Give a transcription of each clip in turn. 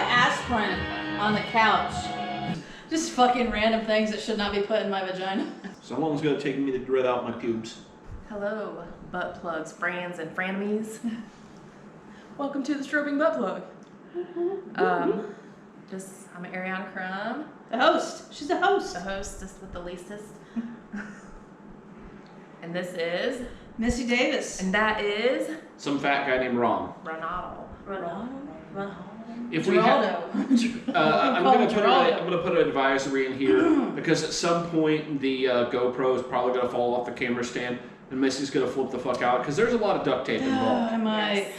aspirin on the couch. Just fucking random things that should not be put in my vagina. So long as it's gonna take me to grit out my pubes. Hello, butt plugs, friends, and frenemies. Welcome to the strobing butt plug. I'm Ariana Crumb. The host. She's the host. The hostess with the leastest. And this is Missy Davis. And that is Some fat guy named Ron. Ronaldo. If we have, I'm gonna put an advisory in here because at some point the GoPro is probably gonna fall off the camera stand and Missy's gonna flip the fuck out because there's a lot of duct tape involved. I might. Yes.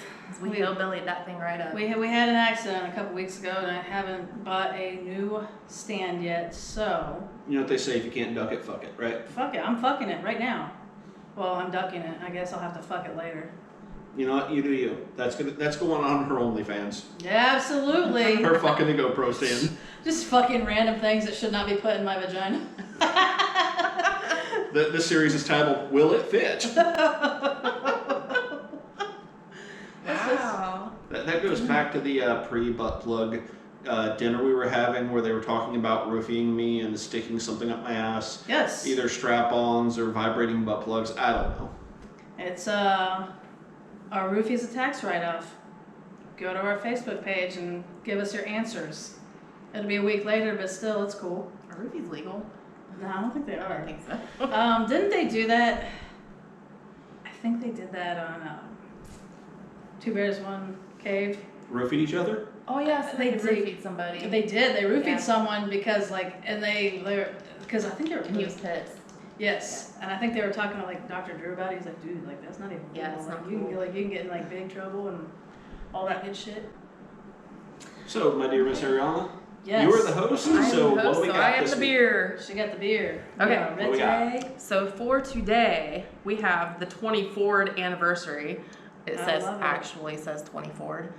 We hillbillied that thing right up. We had an accident a couple weeks ago and I haven't bought a new stand yet, so. You know what they say, if you can't duck it, fuck it, right? Fuck it, I'm fucking it right now. Well, I'm ducking it. I guess I'll have to fuck it later. You know what? You do you. That's going on her OnlyFans. Yeah, absolutely. Her fucking the GoPro stand. Just fucking random things that should not be put in my vagina. The series is titled "Will It Fit?" Wow. That goes back to the pre-butt plug dinner we were having where they were talking about roofing me and sticking something up my ass. Yes. Either strap-ons or vibrating butt plugs. I don't know. It's our Roofies a tax write-off. Go to our Facebook page and give us your answers. It'll be a week later, but still, it's cool. Are Roofies legal? No, I don't think they I are. don't think so. Didn't they do that? I think they did that on Two Bears, One Cave. Roofied each other? Oh yeah, so they They- roofied somebody. They did. They roofied Yeah. someone because because I think they were. And he was pissed. Yes, and I think they were talking to like Dr. Drew about it. He's like, dude, like that's not even. Yeah, cool. it's Like, not you cool. can you can get in like big trouble and all that good shit. So, my dear Miss Ariana, Yes. you are the host. I am So, the what host, do we so got I am this the week? beer. She got the beer. Okay. Yeah, What we got? today. So for today, we have the 24th anniversary. It I says love it. actually says 24th.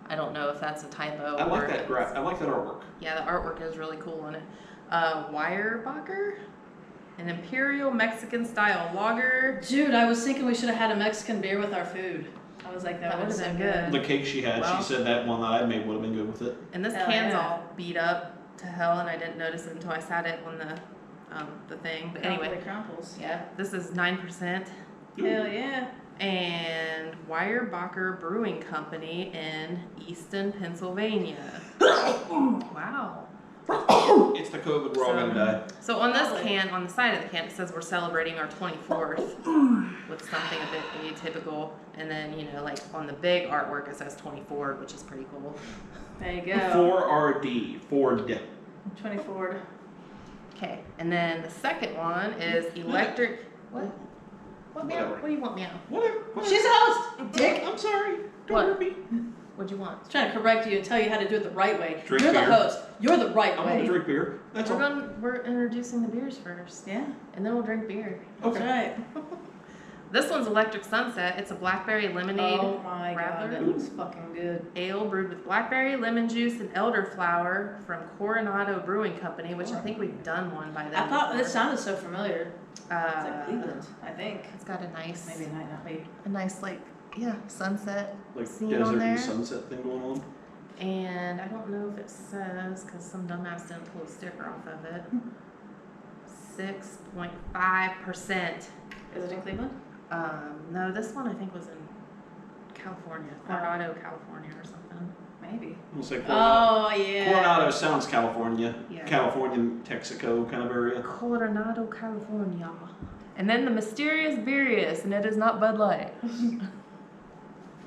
I don't know if that's a typo. I like or that it's- I like that artwork. Yeah, the artwork is really cool on it. Weyerbacher, an Imperial Mexican style lager. Dude, I was thinking we should have had a Mexican beer with our food. I was like, that That would have would've been been good. The cake she had, Well- she said that one that I made would have been good with it. And this Hell can's yeah. all beat up to hell, and I didn't notice it until I sat it on the thing. But anyway, Crumples. yeah, this is 9%. Hell yeah. And Weyerbacher Brewing Company in Easton, Pennsylvania. Wow. It's the COVID, we're all gonna die. So on this Solid. can, on the side of the can, it says we're celebrating our 24th with something a bit atypical. And then, like on the big artwork, it says 24, which is pretty cool. There you go. 4RD, Ford. 24. Okay, and then the second one is electric. What? What, meow? Whatever. What do you want, meow? Whatever. She's a host, dick. I'm sorry. Don't What? hurt me. What'd you want? I was trying to correct you and tell you how to do it the right way. Drink You're beer. the host. You're the right I'm way. gonna drink beer. That's all. We're introducing the beers first, Yeah, and then we'll drink beer. that's Okay. right. This one's Electric Sunset. It's a blackberry lemonade Oh my god, Radler. that looks fucking good. ale brewed with blackberry, lemon juice, and elderflower from Coronado Brewing Company, which I think we've done one by then. I thought before. it sounded so familiar. It's like Uh, Cleveland, I think. it's got a nice, Maybe it might not be. sunset Like scene desert on there. and sunset thing going on. And I don't know if it says, because some dumbass didn't pull a sticker off of it. 6.5%. Is it in Cleveland? No, this one I think was in California, Coronado, California or something. Maybe. It's like Coronado. Oh yeah. Coronado sounds California. Yeah. California, Texaco kind of area. Coronado, California. And then the mysterious Beerius, and it is not Bud Light.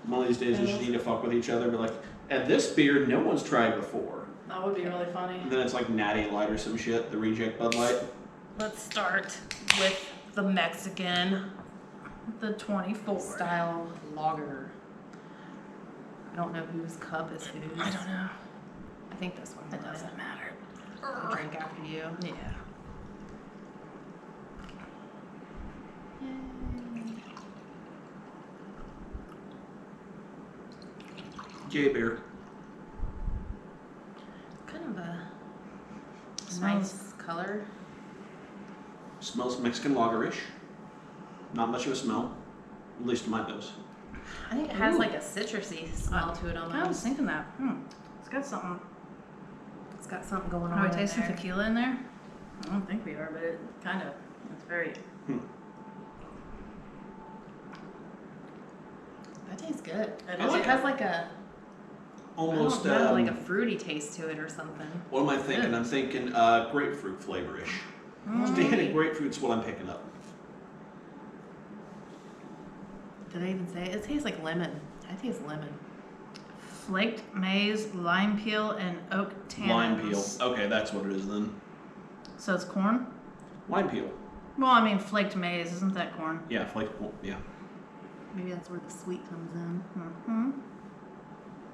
One of these days, we should need to fuck with each other and be like, and this beer no one's tried before. That would be really funny. And then it's like Natty Light or some shit, the reject Bud Light. Let's start with the Mexican The 24 style lager. I don't know whose cup is whose. I don't know. I think this one. It doesn't matter. I'll drink after you. Yeah. J beer. Kind of a Smells- nice color. Smells Mexican lagerish. Not much of a smell, at least to my nose. I think it has Ooh. like a citrusy smell to it I was almost. thinking that. It's got something. It's got something going on. Are we tasting there. tequila in there? I don't think we are, but it kind of. It's very. That tastes good. It has like a almost I don't know, like a fruity taste to it or something. What am I thinking? I'm thinking grapefruit flavor-ish. Mm. Standard grapefruit's what I'm picking up. Did I even say it? It tastes like lemon. I taste lemon. Flaked maize, lime peel, and oak tannins. Lime peel. Okay, that's what it is then. So it's corn? Lime peel. Well, I mean, flaked maize, isn't that corn? Yeah, yeah. Maybe that's where the sweet comes in. Mm-hmm.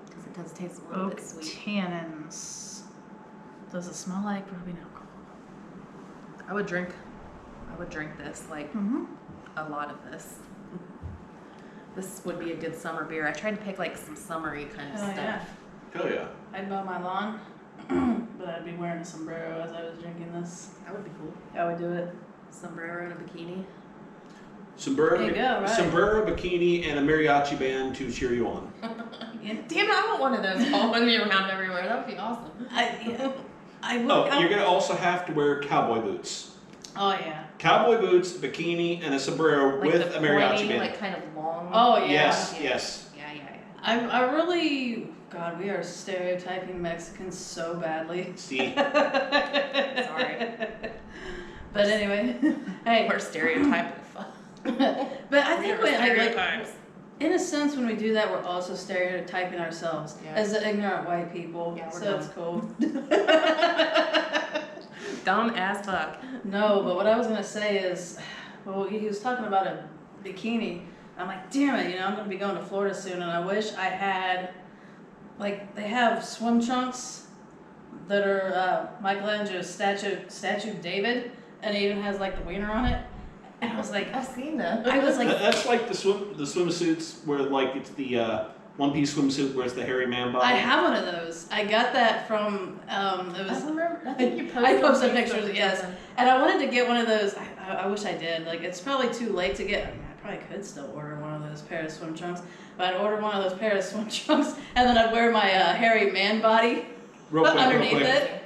Because it does taste a little Oak bit sweet. tannins. Does it smell like rubbing alcohol? I would drink this, like a lot of this. This would be a good summer beer. I tried to pick like some summery kind of stuff. Yeah. Hell yeah. I'd mow my lawn, but I'd be wearing a sombrero as I was drinking this. That would be cool. I would do it. Sombrero and a bikini. Sombrero, There you go, right. sombrero, bikini, and a mariachi band to cheer you on. Damn it, I want one of those following me around everywhere. That would be awesome. I would. Oh, you're gonna also have to wear cowboy boots. Oh yeah. Cowboy boots, bikini, and a sombrero Like with the a mariachi pointy, band. like kind of long. Oh yeah. Yes, yes. Yeah. I really. God, we are stereotyping Mexicans so badly. See, Sorry. But anyway, hey. We're stereotyping. But I think when I like, stereotypes. in a sense, when we do that, we're also stereotyping ourselves Yeah. as the ignorant white people. Yeah, we're so it's cool. Dumb as fuck. No, but what I was gonna say is, well, he was talking about a bikini. I'm like, damn it, I'm gonna be going to Florida soon, and I wish I had, like, they have swim trunks that are Michelangelo's statue of David, and it even has like the wiener on it. And I was like, I've seen that. I was like, that's like the swimsuits where like it's the one-piece swimsuit where it's the hairy man body. I have one of those. I got that from it I was. remember. I think you posted. I posted on Facebook pictures, or yes. something. And I wanted to get one of those. I wish I did. Like, it's probably too late to get. I mean, I probably could still order one of those pair of swim trunks. But I'd order one of those pair of swim trunks, and then I'd wear my hairy man body Real quick, underneath real quick. it.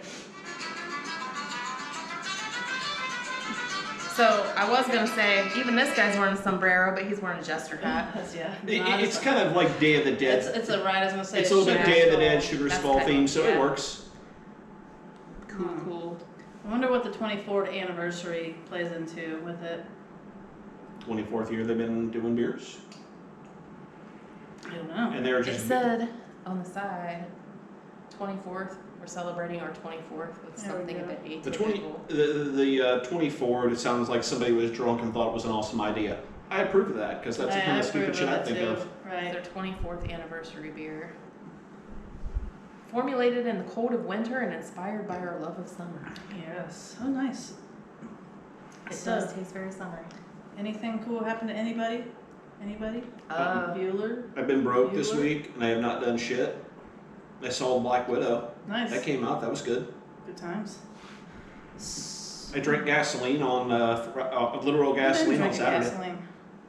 So I was gonna say, even this guy's wearing a sombrero, but he's wearing a jester hat. Yeah. It's kind of like Day of the Dead. It's a right. I was gonna say. It's a little bit sugar Day of the skull. Dead, Sugar That's Skull kind of- theme, so yeah. it works. Cool. I wonder what the 24th anniversary plays into with it. 24th year they've been doing beers, I don't know. and they're It just said on the side, 24th. We're celebrating our 24th with There we something a go. bit the atypical. 24. It sounds like somebody was drunk and thought it was an awesome idea. I approve of that because that's the kind of stupid shit I think of. Right. Their 24th anniversary beer. Formulated in the cold of winter and inspired by our love of summer. Yes. Oh, nice. It So- does taste very summery. Anything cool happen to anybody? Anybody? Uh, Bueller? I've been broke this Bueller? week and I have not done shit. I saw Black Widow. Nice. That came out. That was good. Good times. I drank gasoline on literal gasoline on Saturday. Gasoline.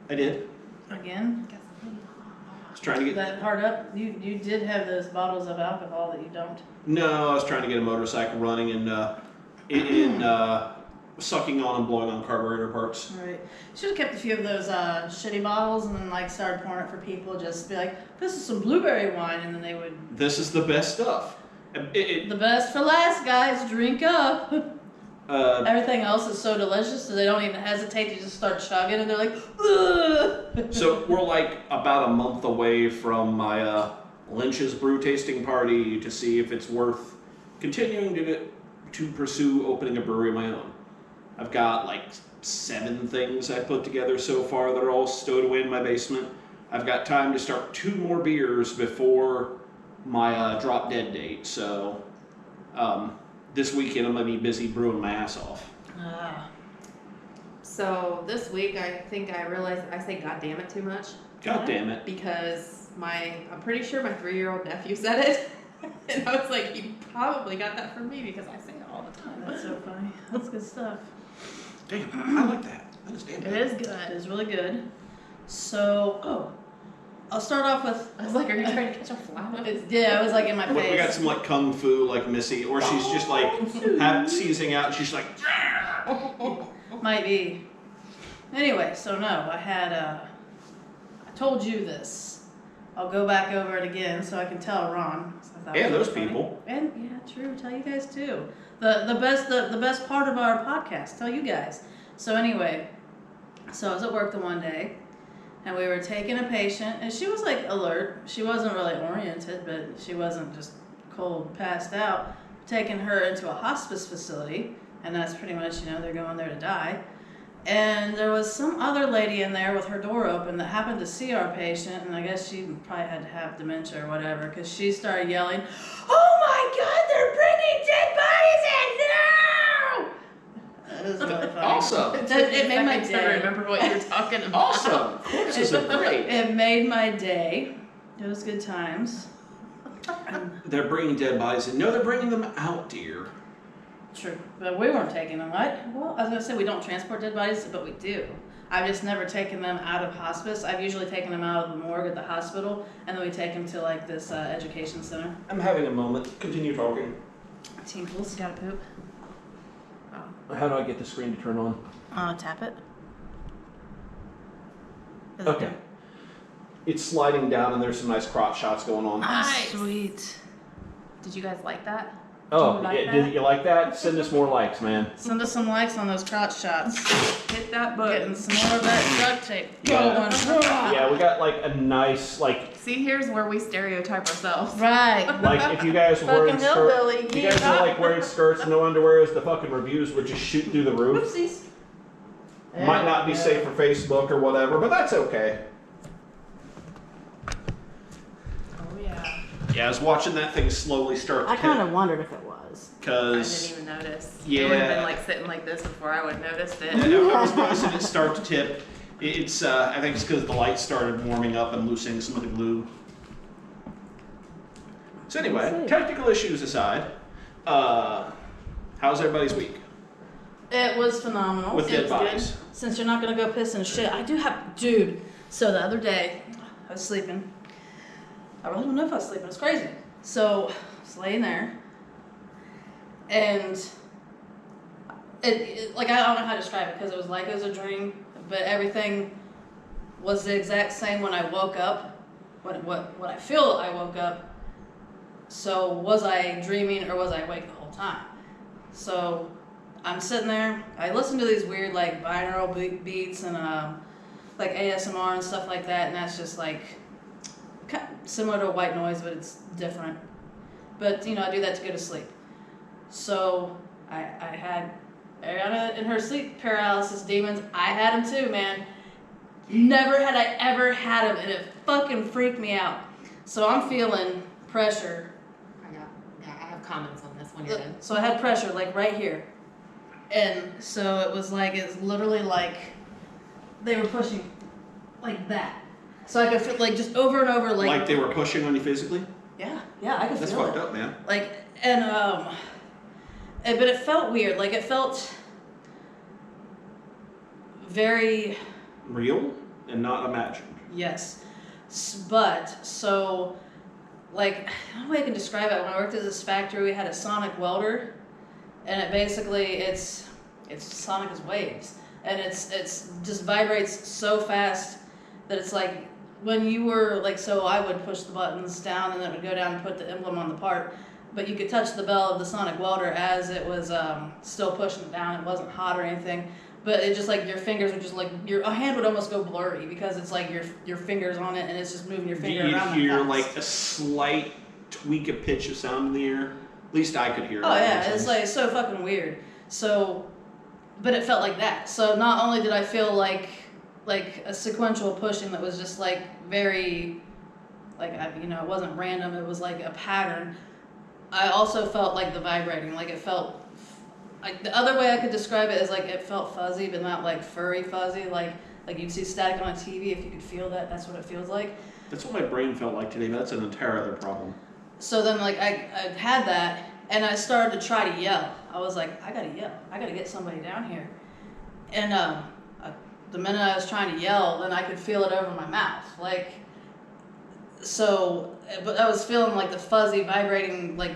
I did. Again? I was trying to get. That hard up? You did have those bottles of alcohol that you don't. No, I was trying to get a motorcycle running and sucking on and blowing on carburetor parts. Right. Should have kept a few of those shitty bottles and then like started pouring it for people. Just be like, this is some blueberry wine, and then they would. This is the best stuff. The best for last, guys. Drink up. Everything else is so delicious, so they don't even hesitate to just start chugging, and they're like, ugh. So we're like about a month away from my Lynch's brew tasting party to see if it's worth continuing to pursue opening a brewery of my own. I've got like 7 things I put together so far that are all stowed away in my basement. I've got time to start 2 more beers before my drop dead date. So this weekend I'm gonna be busy brewing my ass off. So this week, I think I realized I say "God damn it" too much God damn it. because I'm pretty sure my 3-year-old nephew said it, and I was like, "You probably got that from me because I say it all the time." That's so funny. That's good stuff. Damn, I like that. That is damn It good. is good. It is really good. So, I'll start off with. I was like, are you trying to catch a fly? Yeah, it was like in my face. We got some like kung fu, like Missy, or she's just like seizing out, and she's like. Might be. Anyway, so no, I told you this. I'll go back over it again so I can tell Ron. And those people. And yeah, true. Tell you guys too. The best part of our podcast. Tell you guys. So anyway, so I was at work the one day, and we were taking a patient, and she was like alert. She wasn't really oriented, but she wasn't just cold, passed out. Taking her into a hospice facility, and that's pretty much, they're going there to die. And there was some other lady in there with her door open that happened to see our patient, and I guess she probably had to have dementia or whatever, because she started yelling, "Oh my God, they're bringing dead bodies in! No!" It was really funny. Awesome. It made my day. I remember what you were talking about. Awesome. Courses are great. It made my day. It was good times. They're bringing dead bodies in. No, they're bringing them out, dear. True, but we weren't taking them. Well, I was gonna say we don't transport dead bodies, but we do. I've just never taken them out of hospice. I've usually taken them out of the morgue at the hospital, and then we take them to like this education center. I'm having a moment. Continue talking. Tinkles. Gotta poop. How do I get the screen to turn on? Tap it. Okay. It's sliding down, and there's some nice crotch shots going on. Nice. Sweet. Did you guys like that? Oh, Do you like that? did you like that? Send us more likes, man. Send us some likes on those crotch shots. Hit that Getting button. some more of that duct tape. Yeah. Yeah, we got like a nice See, here's where we stereotype ourselves. Right. like if you guys were wearing Fucking hillbilly. skirts, you guys were like wearing skirts and no underwear, the fucking reviews would just shoot through the roof. Oopsies. Might not be safe for Facebook or whatever, but that's okay. Oh yeah. Yeah, I was watching that thing slowly start to I kind of wondered if it was. I because didn't even notice. Yeah. It would have been like sitting like this before I would have noticed it. I was noticing it start to tip. It's I think it's because the light started warming up and loosening some of the glue. So anyway, technical issues aside, how's everybody's week? It was phenomenal. With It dead was bodies. good. Since you're not gonna go piss and shit, I do have, dude. So the other day, I was sleeping. I really don't know if I was sleeping. It's crazy. So I was laying there, and it like I don't know how to describe it because it was like it was a dream, but everything was the exact same when I woke up. What I feel I woke up. So was I dreaming or was I awake the whole time? So I'm sitting there. I listen to these weird like binaural beats and like ASMR and stuff like that, and that's just like kind of similar to white noise, but it's different. But I do that to go to sleep. So I had Ariana in her sleep paralysis demons. I had them too, man. Never had I ever had them, and it fucking freaked me out. So I'm feeling pressure. I have comments on this when you're done. So I had pressure like right here. And so it was like, it's literally like they were pushing like that. So I could feel like just over and over Like they were pushing on you physically? yeah, I could That's feel fucked it. up, man. Like, but it felt weird. Like it felt very, Real and not imagined. yes. But, so, like, I don't know how I can describe it. When I worked at this factory, we had a sonic welder. And it basically, it's sonic as waves. And it's just vibrates so fast that it's like, when you were, like, so I would push the buttons down and it would go down and put the emblem on the part. But you could touch the bell of the sonic welder as it was still pushing it down. It wasn't hot or anything. But it just like your fingers would just like a hand would almost go blurry because it's like your fingers on it and it's just moving your finger Do you around. hear fast. like a slight tweak of pitch of sound in the air? At least I could hear. Oh it. yeah, it's like so fucking weird. So, but it felt like that. So not only did I feel like a sequential pushing that was just like very, like it wasn't random. It was like a pattern. I also felt like the vibrating. Like it felt. Like the other way I could describe it is like it felt fuzzy, but not like furry fuzzy. Like you'd see static on a TV. If you could feel that, that's what it feels like. That's what my brain felt like today, but that's an entire other problem. So then like I had that, and I started to try to yell. I was like, I gotta yell. I gotta get somebody down here. And the minute I was trying to yell, then I could feel it over my mouth. Like So, but I was feeling like the fuzzy vibrating, like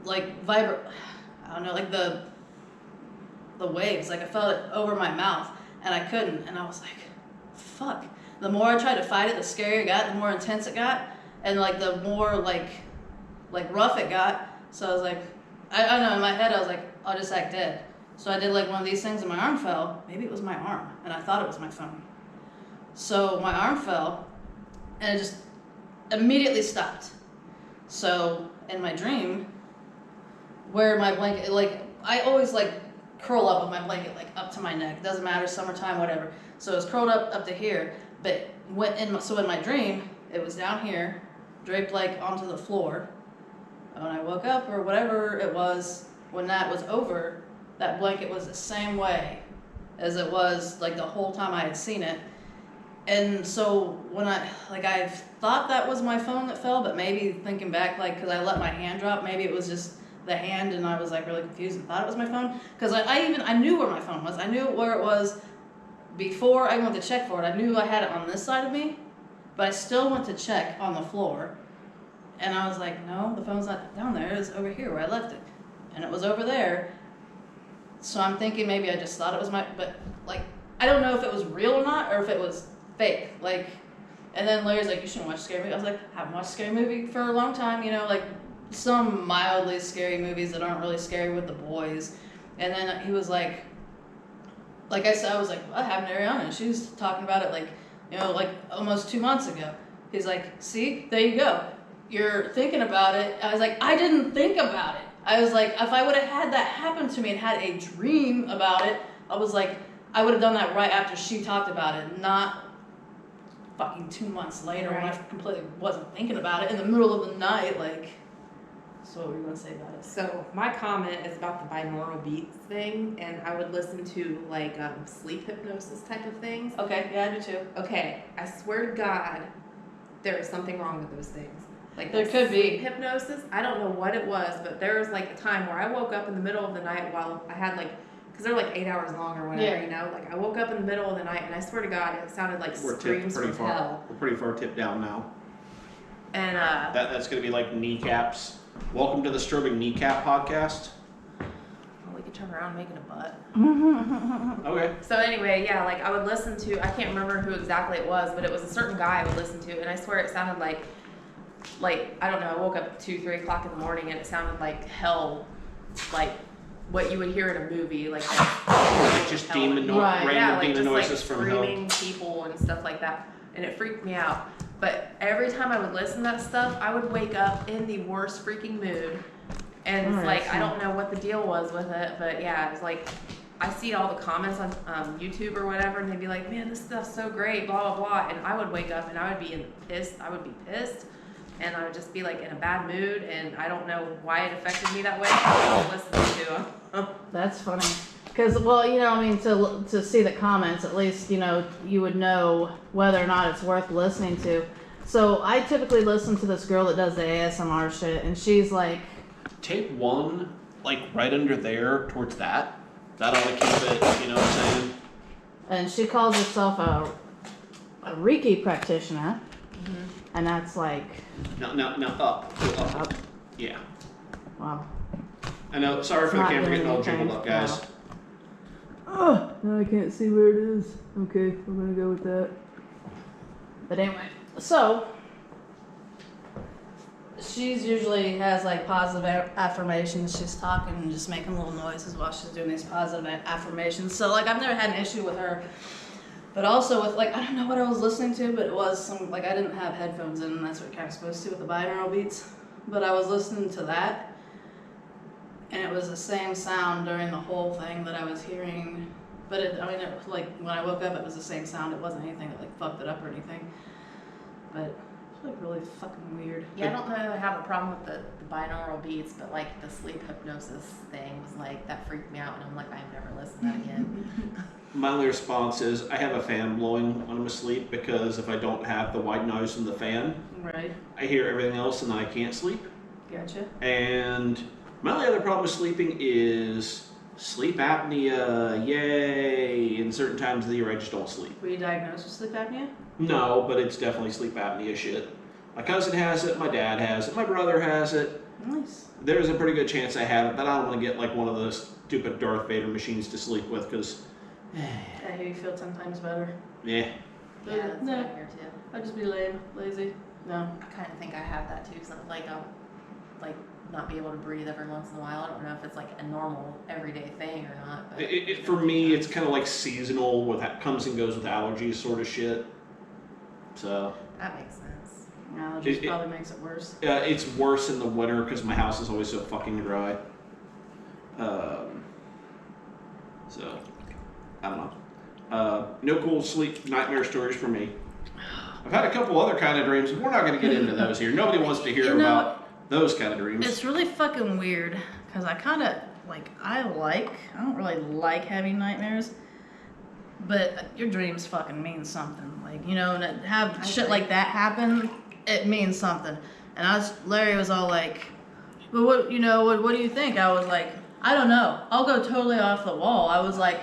I don't know, like the waves. Like I felt it over my mouth, and I couldn't. And I was like, fuck. The more I tried to fight it, the scarier it got, the more intense it got, and like the more like rough it got. So I was like, I don't know, in my head I was like, I'll just act dead. So I did like one of these things and my arm fell. Maybe it was my arm, and I thought it was my phone. So my arm fell, and it just immediately stopped. So in my dream, where my blanket, like I always like curl up with my blanket like up to my neck. It doesn't matter, summertime, whatever. So it's curled up to here. But in my dream, it was down here, draped like onto the floor. And when I woke up or whatever it was, when that was over, that blanket was the same way as it was like the whole time I had seen it. And so when I thought that was my phone that fell, but maybe thinking back, like, because I let my hand drop, maybe it was just the hand, and I was like really confused and thought it was my phone. Because I knew where my phone was. I knew where it was before I went to check for it. I knew I had it on this side of me, but I still went to check on the floor. And I was like, no, the phone's not down there. It's over here where I left it. And it was over there. So I'm thinking maybe I just thought it was but like, I don't know if it was real or not, or if it was fake. Like, and then Larry's like, you shouldn't watch a scary movie. I was like, I haven't watched a scary movie for a long time, you know, like some mildly scary movies that aren't really scary with the boys. And then he was like I said, I was like, what happened to Ariana? And she was talking about it like, you know, like almost 2 months ago. He's like, see, there you go. You're thinking about it. I was like, I didn't think about it. I was like, if I would have had that happen to me and had a dream about it, I was like, I would have done that right after she talked about it, not fucking 2 months later when I completely wasn't thinking about it in the middle of the night. Like, so what were you going to say about it? So my comment is about the binaural beats thing, and I would listen to like sleep hypnosis type of things. Okay, yeah, I do too. Okay, I swear to God, there is something wrong with those things. Like there could be hypnosis. I don't know what it was, but there was like a time where I woke up in the middle of the night while I had like, because they're like 8 hours long or whatever, you know. Like I woke up in the middle of the night, and I swear to God, it sounded like screams from hell. We're pretty far tipped down now. And that's gonna be like kneecaps. Welcome to the Strobing Kneecap Podcast. well, we could turn around making a butt. Okay. So anyway, yeah, like I would listen to, I can't remember who exactly it was, but it was a certain guy I would listen to, and I swear it sounded like I don't know, I woke up at 2, 3 o'clock in the morning, and it sounded like hell, like what you would hear in a movie, like just hell. random demon just noises like from hell. screaming people and stuff like that, and it freaked me out. But every time I would listen to that stuff, I would wake up in the worst freaking mood, and it's like I don't know what the deal was with it, but yeah, it was like I see all the comments on YouTube or whatever, and they'd be like, "Man, this stuff's so great," blah blah blah, and I would wake up and I would be pissed. And I would just be like in a bad mood, and I don't know why it affected me that way. I don't listen to them. That's funny. Because, well, you know, I mean, to see the comments, at least, you know, you would know whether or not it's worth listening to. So I typically listen to this girl that does the ASMR shit, and she's like... Tape one, like right under there towards that. That ought to keep it, you know what I'm saying? And she calls herself a Reiki practitioner. Mm-hmm. And that's like... No, up. Yeah. Wow. I know, sorry for the camera getting all jumbled up, guys. Oh, now I can't see where it is. Okay, we're gonna go with that. But anyway, so she's usually has like positive affirmations. She's talking and just making little noises while she's doing these positive affirmations. So like I've never had an issue with her. But also with like, I don't know what I was listening to, but it was some, like I didn't have headphones in, and that's what you're kind of supposed to with the binaural beats. But I was listening to that, and it was the same sound during the whole thing that I was hearing. But it was like, when I woke up, it was the same sound. It wasn't anything that like fucked it up or anything. But it's like really fucking weird. Yeah, I don't know if I have a problem with the binaural beats, but like the sleep hypnosis thing was like, that freaked me out, and I'm like, I've never listened to that again. My only response is I have a fan blowing when I'm asleep, because if I don't have the white noise from the fan, Right. I hear everything else and then I can't sleep. Gotcha. And my only other problem with sleeping is sleep apnea. Yay! In certain times of the year, I just don't sleep. Were you diagnosed with sleep apnea? No, but it's definitely sleep apnea shit. My cousin has it, my dad has it, my brother has it. Nice. There's a pretty good chance I have it, but I don't want to get like one of those stupid Darth Vader machines to sleep with because, I hear you feel 10 times better. yeah. Yeah, that's No. what I hear too. I'd just be lame, lazy. No. I kind of think I have that too, because I'll like not be able to breathe every once in a while. I don't know if it's like a normal everyday thing or not. But For me, it's kind of like seasonal with comes and goes with allergies sort of shit. So that makes sense. Allergies probably makes it worse. it's worse in the winter because my house is always so fucking dry. So I don't know. No cool sleep nightmare stories for me. I've had a couple other kind of dreams. We're not going to get into those here. Nobody wants to hear about those kind of dreams. It's really fucking weird because I kind of I don't really like having nightmares, but your dreams fucking mean something. And to have shit like that happen, it means something. And Larry was all like, "But what do you think?" I was like, "I don't know. I'll go totally off the wall." I was like,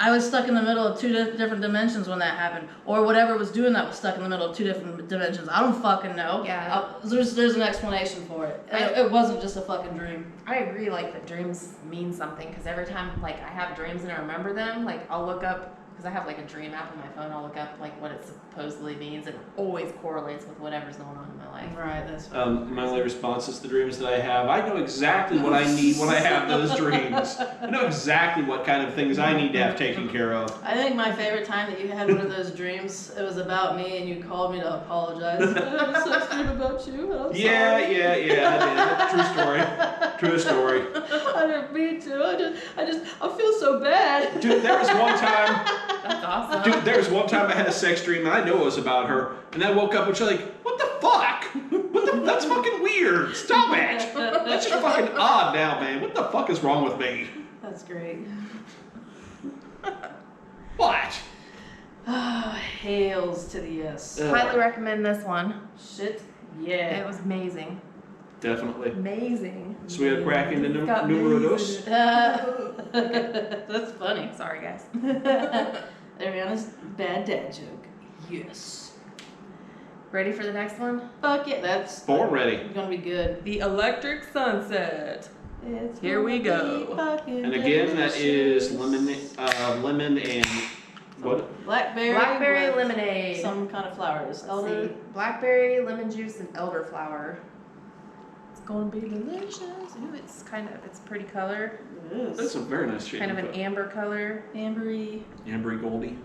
I was stuck in the middle of 2 different dimensions when that happened, or whatever was doing that was stuck in the middle of 2 different dimensions. I don't fucking know. Yeah. There's an explanation for it. It wasn't just a fucking dream. I agree, that dreams mean something, because every time, I have dreams and I remember them, I'll look up, because I have, a dream app on my phone, I'll look up, what it supposedly means, and it always correlates with whatever's going on in my life. Right, that's my only response is the dreams that I have. I know exactly what I need when I have those dreams. I know exactly what kind of things I need to have taken care of. I think my favorite time that you had one of those dreams, it was about me, and you called me to apologize. I had a sex dream about you, and I'm sorry. Yeah, I did. True story. I didn't mean to. I feel so bad. Dude, there was one time. That's awesome. Dude, there was one time I had a sex dream, and I know it was about her, and I woke up and she's like, "What the fuck? That's fucking weird. Stop it. That's just fucking odd now, man. What the fuck is wrong with me?" That's great. What? Oh, hails to the yes. Highly recommend this one. Shit, yeah. It was amazing. Definitely. Amazing. So we are cracking into Got numero moves dos. That's funny. Sorry, guys. Ariana's bad dad joke. Yes. Ready for the next one? Fuck it, that's Born ready. gonna be good. The Electric Sunset. It's Here we gonna go. be fucking And again, that is delicious. lemon and what? Blackberry with lemonade. some kind of flowers. Let's Elder. see. Blackberry, lemon juice, and elderflower. It's gonna be delicious. Ooh, it's pretty color. It is. That's a very nice shade. Kind of an amber color. Ambery. Ambery Goldie.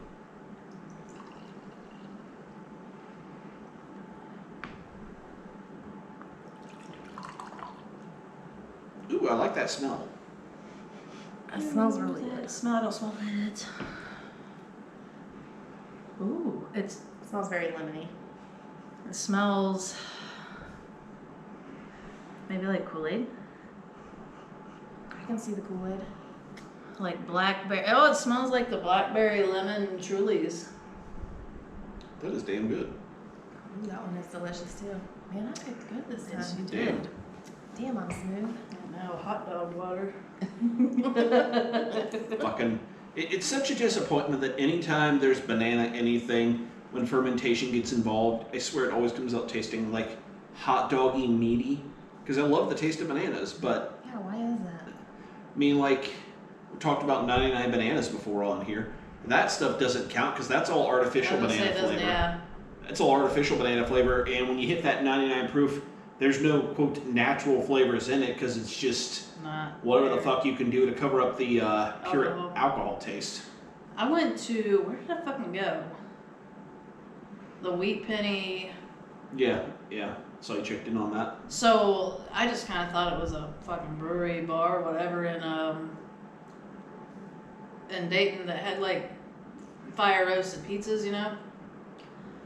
Ooh, I like that smell. It smells really I good. don't smell it. Ooh, It smells very lemony. it smells maybe like Kool-Aid. I can see the Kool-Aid. Like blackberry. Oh, it smells like the blackberry lemon Trulies. That is damn good. Ooh, that one is delicious too. Man, I picked good this time. Yes, you Damn. did. Damn, I'm smooth. I know, hot dog water. Fucking. It's such a disappointment that anytime there's banana anything, when fermentation gets involved, I swear it always comes out tasting like hot doggy meaty. Because I love the taste of bananas, but Yeah, why is that? I mean, we talked about 99 bananas before on here. That stuff doesn't count because that's all artificial I was gonna banana say it doesn't- flavor. Yeah. It's all artificial banana flavor, and when you hit that 99 proof, there's no quote natural flavors in it because it's just Not whatever the there. fuck you can do to cover up the pure Alcohol. alcohol taste. I went to, where did I fucking go? The Wheat Penny. Yeah. So you checked in on that. So I just kind of thought it was a fucking brewery bar, whatever, in Dayton that had fire roasted pizzas,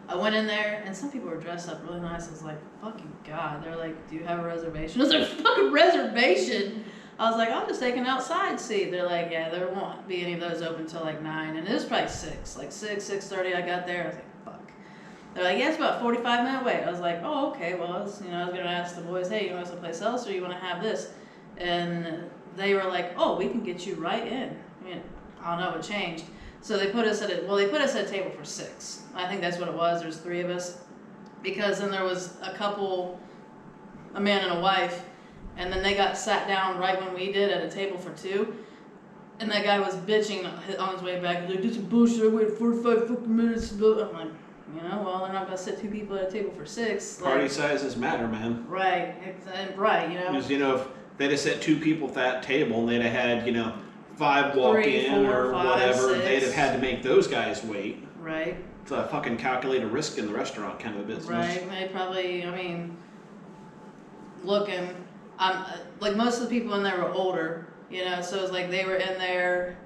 I went in there and some people were dressed up really nice. I was like, fucking God. They're like, do you have a reservation? I was like, fucking reservation? I was like, I'll just take an outside seat. They're like, yeah, there won't be any of those open until 9. And it was probably 6. 6:30 I got there. I was like, fuck. They're like, yeah, it's about a 45-minute wait. I was like, oh, okay. Well, I was going to ask the boys, hey, you want someplace else or you want to have this? And they were like, oh, we can get you right in. I mean, I don't know what changed. So they put us at a table for 6. I think that's what it was. There's 3 of us. Because then there was a man and a wife, and then they got sat down right when we did at a table for 2. And that guy was bitching on his way back. He's like, this is bullshit. I waited 45 fucking minutes. I'm like, well, they're not going to sit 2 people at a table for 6. Party sizes matter, man. Right, right, Because, if they'd have set 2 people at that table and they'd have had, 5 walk 3, in 4, or 5, whatever, 6. they'd have had to make those guys wait. Right. It's a fucking calculated risk in the restaurant kind of business. Right, they probably, looking, like most of the people in there were older, so it was like they were in there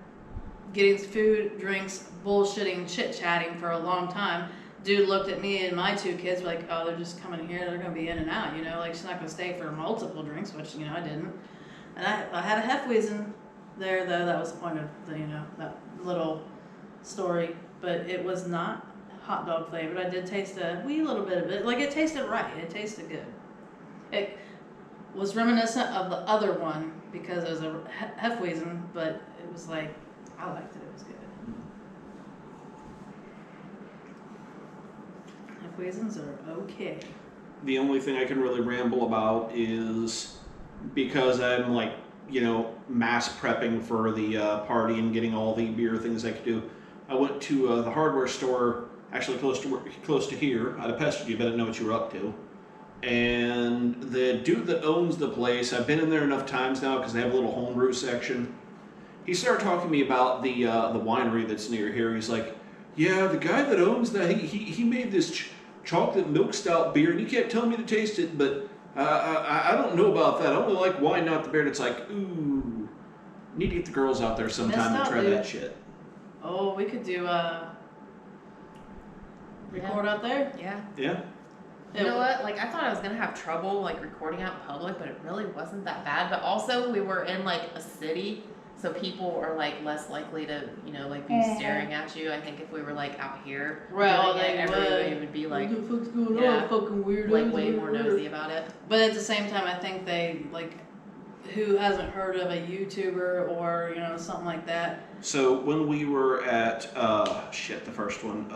getting food, drinks, bullshitting, chit-chatting for a long time. Dude looked at me and my 2 kids were like, oh, they're just coming here, they're going to be in and out, like she's not going to stay for multiple drinks, which, I didn't. And I had a Hefeweizen there, though, that was the point of the, that little story, but it was not hot dog flavored. I did taste a wee little bit of it. Like, it tasted right. It tasted good. It was reminiscent of the other one because it was a Hefeweizen, but it was like, I liked it. It was good. Hefeweizens are okay. The only thing I can really ramble about is because I'm mass prepping for the party and getting all the beer things I could do. I went to the hardware store, actually close to here. I'd have pestered you, but I didn't know what you were up to. And the dude that owns the place, I've been in there enough times now because they have a little homebrew section. He started talking to me about the winery that's near here. He's like, yeah, the guy that owns that, he made this chocolate milk stout beer, and he kept telling me to taste it, but I don't know about that. I only like wine, not the beer. And it's like, ooh, need to get the girls out there sometime and try that shit. Oh, we could do record out there. Yeah. Yeah. You know what? Like, I thought I was gonna have trouble recording out in public, but it really wasn't that bad. But also, we were in a city, so people are less likely to be staring at you. I think if we were out here, right, doing it, everybody would be like, what the fuck's going yeah, on, fucking weirdos, way more nosy about it. But at the same time, I think they who hasn't heard of a YouTuber or something like that. So when we were at the first one,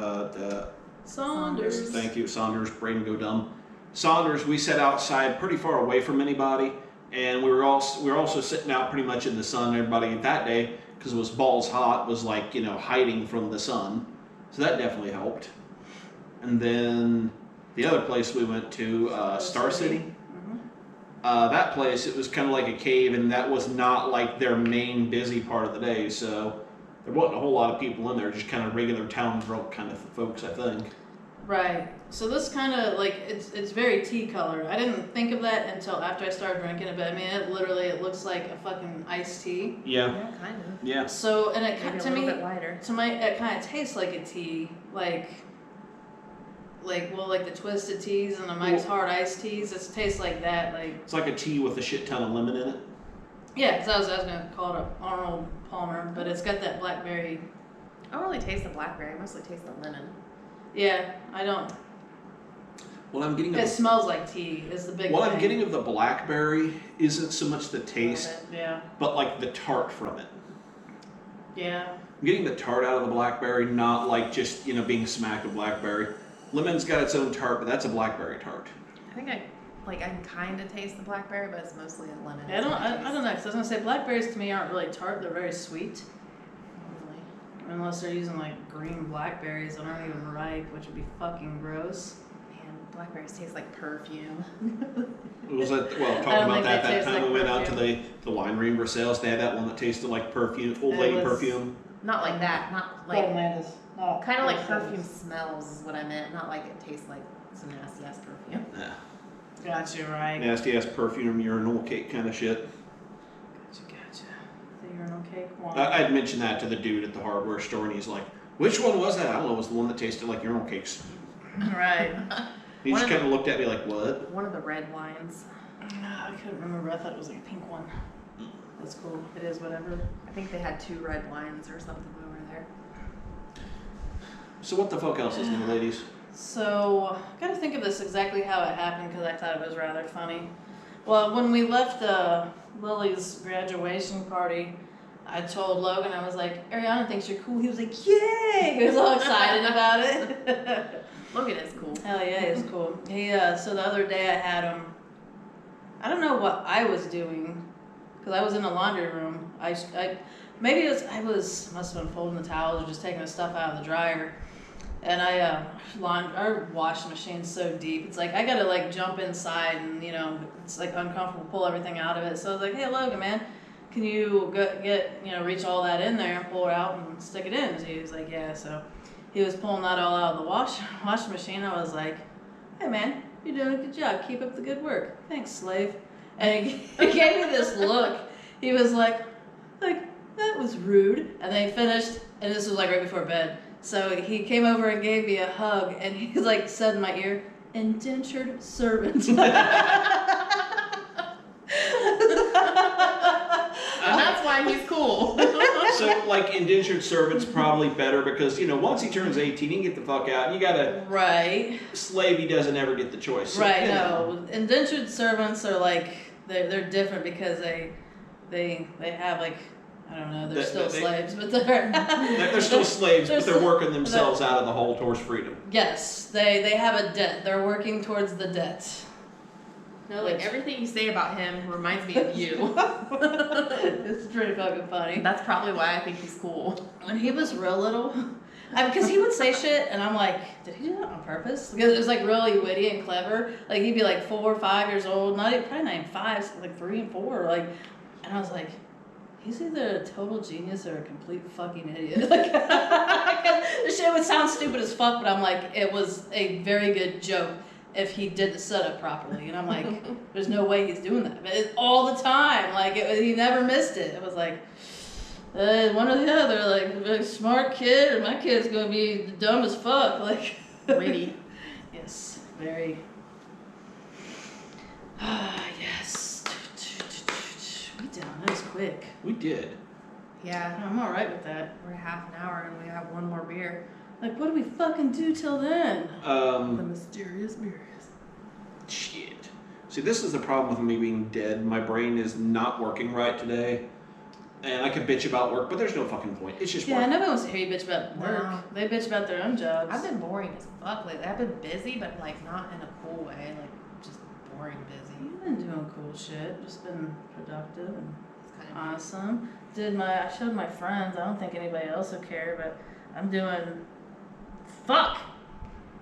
Saunders. Thank you, Saunders. Brain go dumb. Saunders. We sat outside, pretty far away from anybody, and we were also sitting out pretty much in the sun. Everybody that day, because it was balls hot, was hiding from the sun, so that definitely helped. And then the other place we went to, Star City. That place, it was kind of like a cave, and that was not their main busy part of the day, so there wasn't a whole lot of people in there, just kind of regular town drunk kind of folks, I think. Right. So this kind of it's very tea colored. I didn't think of that until after I started drinking it, but it looks like a fucking iced tea. Yeah. Yeah, kind of. Yeah. So and it Maybe to a little me bit lighter. it kind of tastes like a tea, like the twisted teas and the Mike's Hard iced teas. It tastes like that, It's like a tea with a shit ton of lemon in it. Yeah, because I was gonna call it a Arnold Palmer, but it's got that blackberry. I don't really taste the blackberry. I mostly taste the lemon. Yeah, I don't. What I'm getting It smells like tea. Is the big. What thing. I'm getting of the blackberry isn't so much the taste, Yeah. but the tart from it. Yeah. I'm getting the tart out of the blackberry, not just being smacked with blackberry. Lemon's got its own tart, but that's a blackberry tart. I think I can kind of taste the blackberry, but it's mostly a lemon. Yeah, I don't know. Cause I was gonna say blackberries to me aren't really tart. They're very sweet. Really. Unless they're using green blackberries that aren't even ripe, which would be fucking gross. Man, blackberries taste like perfume. It was talking don't about think that they taste time like we went out to perfume. the winery in Versailles. They had that one that tasted like perfume, old It lady was- perfume. Not like that. Not kind of like perfume smells is what I meant. Not like it tastes like some nasty ass perfume. Yeah. Gotcha, right. Nasty ass perfume, urinal cake kind of shit. Gotcha. The urinal cake one. I'd mentioned that to the dude at the hardware store, and he's like, "Which one was that?" I don't know. It was the one that tasted like urinal cakes. Right. He One just of kind of looked at me like, "What?" One of the red wines. I couldn't remember. I thought it was a pink one. That's cool. It is whatever. I think they had 2 red wines or something when we were there. So what the fuck else is new, ladies? So, I gotta think of this exactly how it happened because I thought it was rather funny. Well, when we left Lily's graduation party, I told Logan, I was like, Ariana thinks you're cool. He was like, yay! He was all excited about it. Logan is cool. Hell yeah, he's cool. So the other day I had him, I don't know what I was doing, because I was in the laundry room. Must have been folding the towels or just taking the stuff out of the dryer. And our washing machine's so deep. It's like, I gotta like jump inside and, it's like uncomfortable to pull everything out of it. So I was like, hey Logan, man, can you reach all that in there and pull it out and stick it in? So he was like, yeah. So he was pulling that all out of the washing machine. I was like, hey man, you're doing a good job. Keep up the good work. Thanks, slave. And he gave me this look. He was like, that was rude. And then he finished, and this was like right before bed. So he came over and gave me a hug, and he like said in my ear, indentured servant. And that's why he's cool. So, like, indentured servant's probably better because, once he turns 18, he can get the fuck out. You gotta... Right. Slave, he doesn't ever get the choice. So, right, no. Indentured servants are like, they're different because they have like, I don't know, they're still slaves, but they're still slaves, but they're working themselves out of the hole towards freedom. Yes, they have a debt. They're working towards the debt. No, like everything you say about him reminds me of you. It's pretty fucking funny. That's probably why I think he's cool. When he was real little, because he would say shit, and I'm like, did he do that on purpose? Because it was like really witty and clever. Like he'd be like 4 or 5 years old, probably not even 5, like 3 and 4, and I was like, he's either a total genius or a complete fucking idiot. Like, this shit would sound stupid as fuck, but I'm like, it was a very good joke if he did the setup properly. And I'm like, there's no way he's doing that. But it's all the time. Like, he never missed it. It was like, one or the other. Like, a very smart kid, or my kid's going to be dumb as fuck. Like, Witty. Yes, very. Yes. We did on that was quick. We did. Yeah. I'm all right with that. We're half an hour and we have one more beer. Like, what do we fucking do till then? The mysterious beers. Shit. See, this is the problem with me being dead. My brain is not working right today. And I could bitch about work, but there's no fucking point. It's just work. Yeah, nobody wants to hear you bitch about work. No. They bitch about their own jobs. I've been boring as fuck lately. I've been busy, but like not in a cool way. Like just boring busy. You've been doing cool shit. Just been productive and It's kind of awesome. I showed my friends. I don't think anybody else will care, but I'm doing fuck.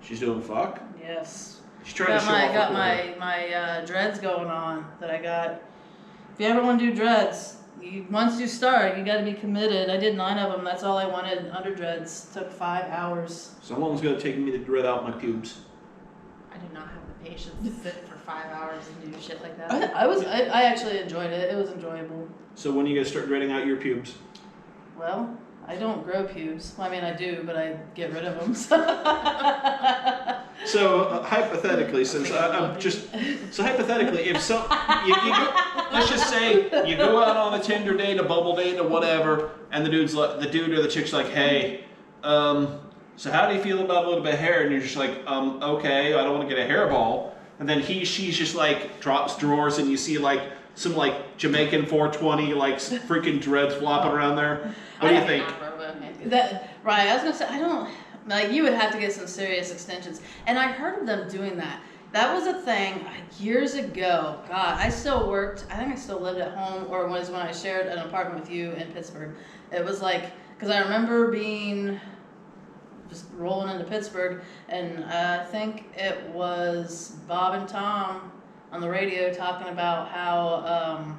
She's doing fuck? Yes. She's trying to show off. Got my dreads going on that I got. If you ever want to do dreads, once you start, you got to be committed. I did 9 of them. That's all I wanted under dreads. Took 5 hours. So how long is it going to take me to dread out my pubes? I do not have the patience to sit for 5 hours and do shit like that. I actually enjoyed it. It was enjoyable. So when are you going to start dreading out your pubes? Well, I don't grow pubes. Well, I mean, I do, but I get rid of them. So hypothetically, hypothetically, if you go, let's just say you go out on a Tinder date, a bubble date, or whatever, and the dude or the chick's like, hey, so how do you feel about a little bit of hair? And you're just like, okay, I don't want to get a hairball. And then she's just like drops drawers, and you see like some like Jamaican 420 like freaking dreads flopping around there. What do you think? Right, I was gonna say, I don't, like, you would have to get some serious extensions. And I heard of them doing that. That was a thing years ago. God, I still worked, I think I still lived at home, or it was when I shared an apartment with you in Pittsburgh. It was like, because I remember just rolling into Pittsburgh, and I think it was Bob and Tom on the radio talking about how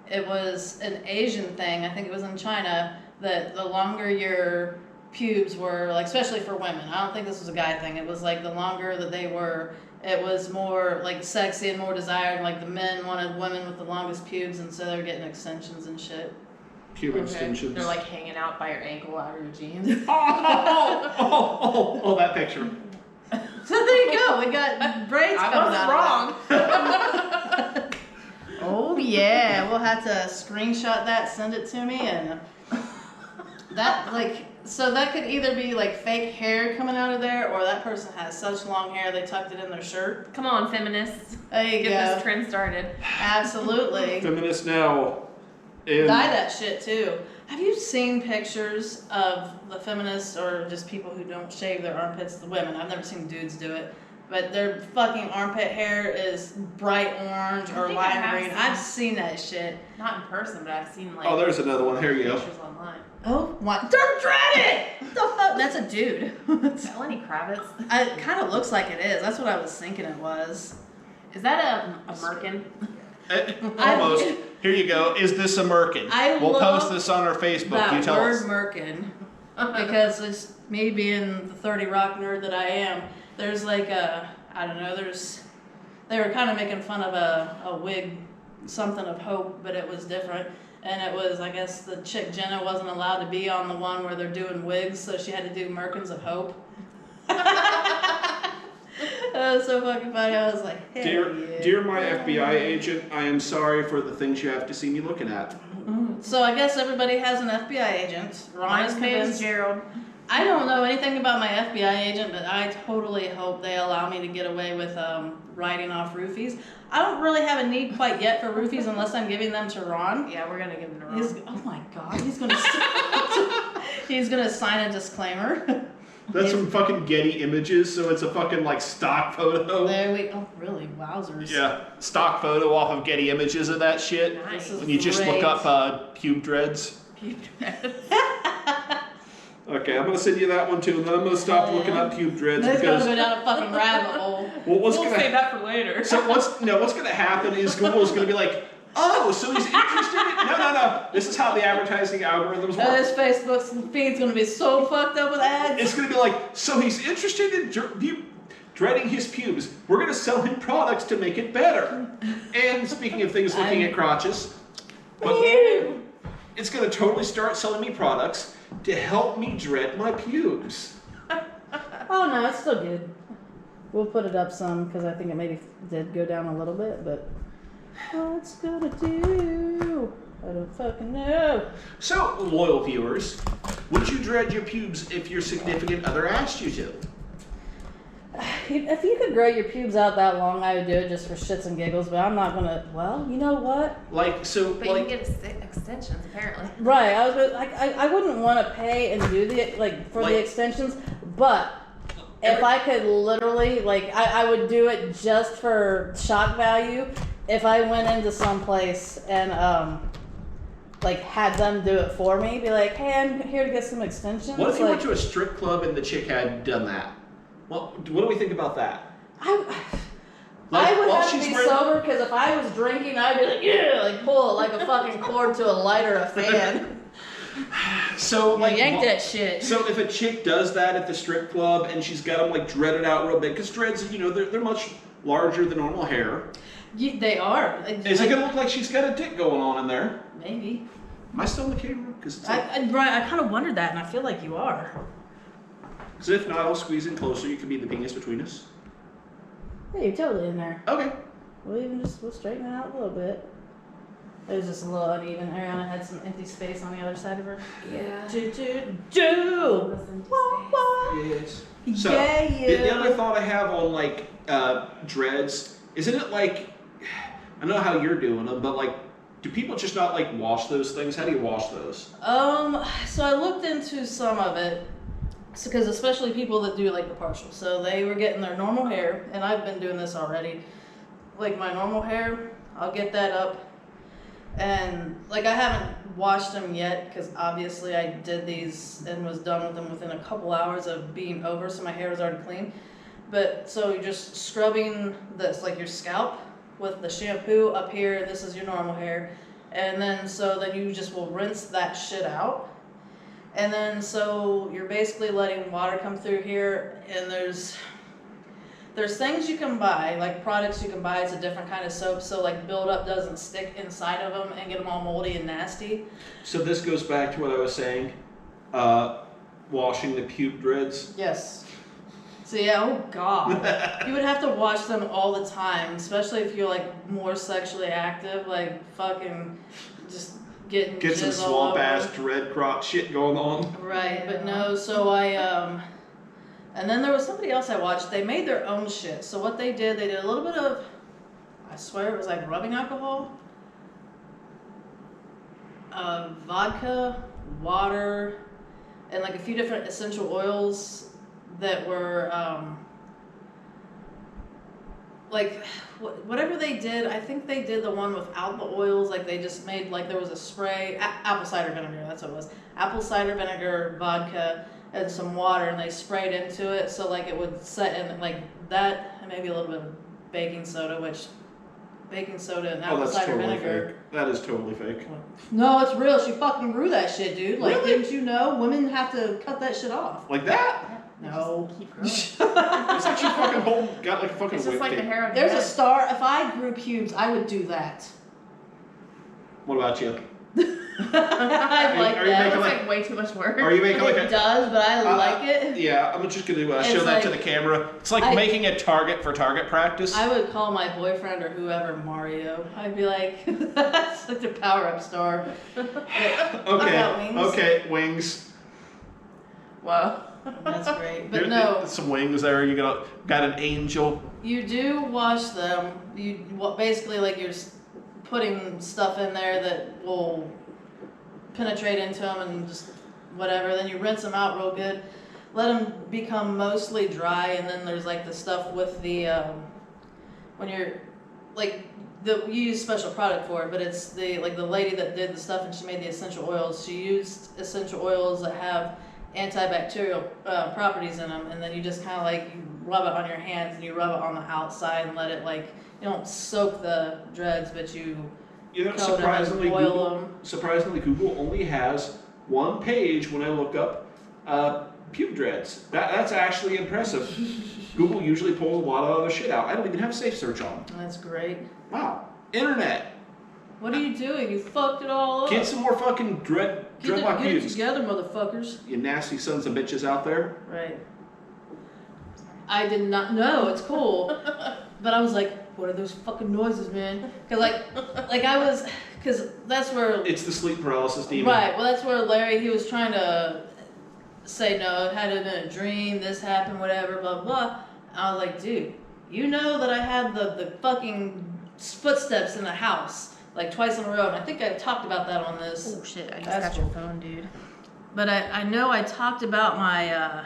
it was an Asian thing. I think it was in China, that the longer your pubes were, like, especially for women, I don't think this was a guy thing, it was like the longer that they were, it was more like sexy and more desired, and like the men wanted women with the longest pubes, and so they're getting extensions and shit. Pube extensions. They're like hanging out by your ankle out of your jeans. Oh, that picture. So there you go, we got braids coming out. I wasn't wrong. Oh yeah, we'll have to screenshot that, send it to me, and that, like, so that could either be like fake hair coming out of there, or that person has such long hair they tucked it in their shirt. Come on, feminists. There you Get go. this trend started. Absolutely. Feminists now. And Dye that shit too. Have you seen pictures of the feminists or just people who don't shave their armpits? The women. I've never seen dudes do it. But their fucking armpit hair is bright orange or think I lime have green. seen I've that. seen that shit. Not in person, but I've seen like. Oh, there's another one. Here you go. pictures online. Oh my! Don't dread it. What the fuck? That's a dude. Is that Lenny Kravitz? It kind of looks like it is. That's what I was thinking it was. Is that a Merkin? Almost. Here you go. Is this a Merkin? We'll post this on our Facebook. That You tell word us. Merkin, because it's me being the 30 Rock nerd that I am. There's like I don't know. They were kind of making fun of a wig, something of hope, but it was different. And it was, I guess, the chick Jenna wasn't allowed to be on the one where they're doing wigs, so she had to do Merkins of Hope. That was so fucking funny. I was like, hey, Dear my FBI agent, I am sorry for the things you have to see me looking at. So I guess everybody has an FBI agent. Ron is Mine's name's convinced. Gerald. I don't know anything about my FBI agent, but I totally hope they allow me to get away with writing off roofies. I don't really have a need quite yet for roofies unless I'm giving them to Ron. Yeah, we're gonna give him to Ron. Oh my God, he's gonna sign a disclaimer. That's some fucking Getty Images, so it's a fucking like stock photo. There we. Oh really? Wowzers. Yeah, stock photo off of Getty Images of that shit. Nice. This is When you just look great. up pube dreads. Okay, I'm gonna send you that one too, and then I'm gonna stop looking up pube dreads This is gonna because go down a fucking rabbit hole. well, what's We'll gonna save that for later. so what's gonna happen is Google's gonna be like, oh, so he's interested in no. This is how the advertising algorithms work. This Facebook feed's gonna be so fucked up with ads. It's gonna be like, so he's interested in dreading his pubes. We're gonna sell him products to make it better. And speaking of things looking at crotches, it's gonna totally start selling me products to help me dread my pubes. Oh no, it's still good. We'll put it up some because I think it maybe did go down a little bit, but what's gonna do? I don't fucking know. So, loyal viewers, would you dread your pubes if your significant other asked you to? If you could grow your pubes out that long, I would do it just for shits and giggles, but I'm not gonna. Well, you know what? Like, so, But like, you can get extensions apparently. Right, I wouldn't want to pay and do the the extensions, but if I could literally I would do it just for shock value. If I went into some place and had them do it for me, be like, hey, I'm here to get some extensions. what if you went to a strip club and the chick had done that? Well, what do we think about that? I would while have to she's be wearing- sober because if I was drinking, I'd be like, yeah, pull it like a fucking cord to a light or a fan. So, Yank that shit. So if a chick does that at the strip club and she's got them dreaded out real big, because dreads, they're much larger than normal hair. They are. Is it gonna look like she's got a dick going on in there? Maybe. Am I still on the camera? Because I kind of wondered that, and I feel like you are. if not, I'll squeeze in closer. You can be the penis between us. Yeah, you're totally in there. Okay. We'll straighten it out a little bit. It was just a little uneven. Ariana had some empty space on the other side of her. Yeah. Do. Yes. So Yeah, the other thought I have on dreads, isn't it I know how you're doing them, but do people just not wash those things? How do you wash those? So I looked into some of it, because especially people that do the partial. So they were getting their normal hair, and I've been doing this already. My normal hair, I'll get that up, and I haven't washed them yet because obviously I did these and was done with them within a couple hours of being over, so my hair was already clean. But so you're just scrubbing this your scalp with the shampoo up here. This is your normal hair, and then you just will rinse that shit out. And then so you're basically letting water come through here, and there's things you can buy, products you can buy. It's a different kind of soap, so buildup doesn't stick inside of them and get them all moldy and nasty. So this goes back to what I was saying, washing the pube dreads. Yes. So yeah, oh god, you would have to wash them all the time, especially if you're more sexually active, fucking just getting Get some jizz all swamp over. ass dread crotch shit going on. Right, but no, so and then there was somebody else I watched, they made their own shit. So what they did a little bit of, I swear it was rubbing alcohol. vodka, water, and like a few different essential oils that were like whatever they did. I think they did the one without the oils. Like they just made like there was a spray, apple cider vinegar. That's what it was. Apple cider vinegar, vodka, and some water, and they sprayed into it so like it would set in like that, and maybe a little bit of baking soda, which baking soda and apple cider totally vinegar. fake. That is totally fake. No, it's real. She fucking grew that shit, dude. Like, Really? didn't you know? Women have to cut that shit off. Like that? No. Just keep growing. It's like she fucking got like a fucking It's just whip like the tape. hair on There's your a head. star. If I grew pubes, I would do that. What about you? I like are you that. That making looks like- like way too much work. Are you making like It a... does, but I like it. Yeah, I'm just gonna It's show that to like- the camera. It's like I- making a target for target practice. I would call my boyfriend or whoever Mario. I'd be like, that's like the power-up star. Okay, wings. okay, wings. Whoa. That's great. But There- no, some wings there. You got an angel. you do wash them. Basically like you're putting stuff in there that will penetrate into them and just whatever. Then you rinse them out real good. Let them become mostly dry, and then there's like the stuff with the when you're like you use special product for it, but it's the lady that did the stuff and she made the essential oils. She used essential oils that have antibacterial properties in them, and then you just kind of like you rub it on your hands and you rub it on the outside and let it like you don't soak the dreads, but you You know, coat them and boil them. surprisingly, Google only has one page when I look up pube dreads. That's actually impressive. Google usually pulls a lot of other shit out. I don't even have safe search on. That's great. Wow. Internet. What are you doing? You fucked it all up. Get some more fucking dreadlock Get it pubes. together, motherfuckers. You nasty sons of bitches out there. Right. I did not know. It's cool. But I was like, what are those fucking noises, man? Because because that's where, It's the sleep paralysis demon. right, well that's where Larry, he was trying to say, no, it had been a dream, this happened, whatever, blah, blah. I was like, dude, you know that I had the fucking footsteps in the house, like twice in a row, and I think I talked about that on this. Oh shit, I just That's got your phone, dude. But I know I talked about my,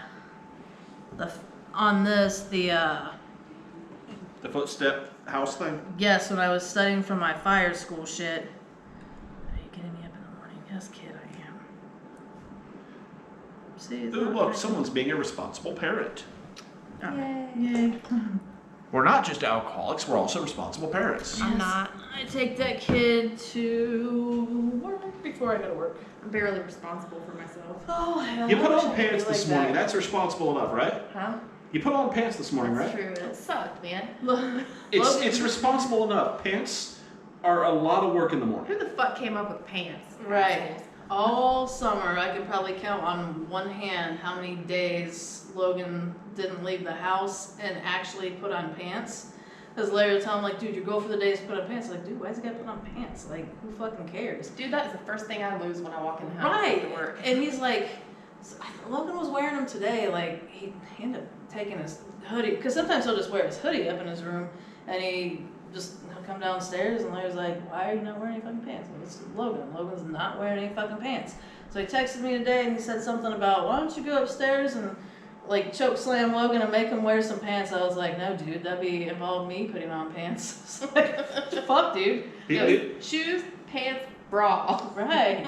the footstep house thing. yes, when I was studying for my fire school shit. Are you getting me up in the morning? Yes, kid, I am. See, it's Ooh, not look, very- someone's being a responsible parent. Oh, yay. We're not just alcoholics, we're also responsible parents. I'm not. I take that kid to work before I go to work. I'm barely responsible for myself. Oh, hell. You put I wish I on could be pants this like morning, that. that's responsible enough, right? Huh? You put on pants this morning, That's right? true. It sucked, man. It's responsible enough. Pants are a lot of work in the morning. Who the fuck came up with pants? Right. Assholes. All summer, I could probably count on one hand how many days Logan didn't leave the house and actually put on pants. Because Larry would tell him, like, dude, your goal for the day is to put on pants. Like, dude, why does he gotta put on pants? Like, who fucking cares? Dude, that is the first thing I lose when I walk in the house Right. after work. And he's like, Logan was wearing them today. Like, he ended up taking his hoodie. Because sometimes he'll just wear his hoodie up in his room. And he'll come downstairs and Larry's like, why are you not wearing any fucking pants? Like, it's Logan. Logan's not wearing any fucking pants. So he texted me today and he said something about, why don't you go upstairs and like choke slam Logan and make him wear some pants. I was like, no, dude, that'd be involve me putting on pants. So like, fuck, dude. Shoes, pants, bra. Right.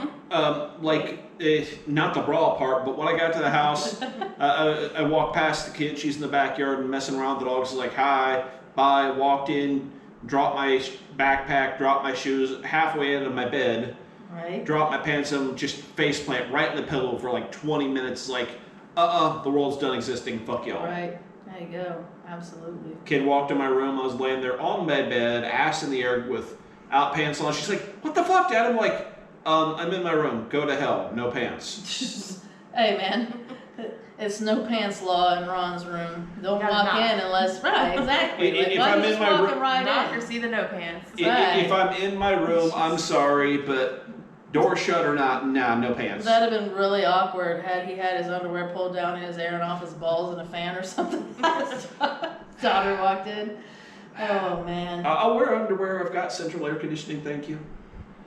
Not the bra part, but when I got to the house, I walked past the kid. She's in the backyard and messing around with the dogs. Like, hi, bye. Walked in, dropped my backpack, dropped my shoes halfway into my bed, Right. dropped my pants and just face plant right in the pillow for like 20 minutes. Like, the world's done existing. Fuck y'all. Right. There you go. Absolutely. Kid walked in my room. I was laying there on my bed, ass in the air without pants on. She's like, what the fuck, Dad? I'm like, I'm in my room. Go to hell. No pants. Hey, man. It's no pants law in Ron's room. Don't Gotta walk knock. in unless, right, exactly. Like, If why I'm you in just my walking room- right Knock in? or see the no pants. If I'm in my room, I'm sorry, but door shut or not, nah, no pants. That'd have been really awkward had he had his underwear pulled down and his airing off his balls in a fan or something. Daughter walked in. Oh, man. I'll wear underwear. I've got central air conditioning, thank you.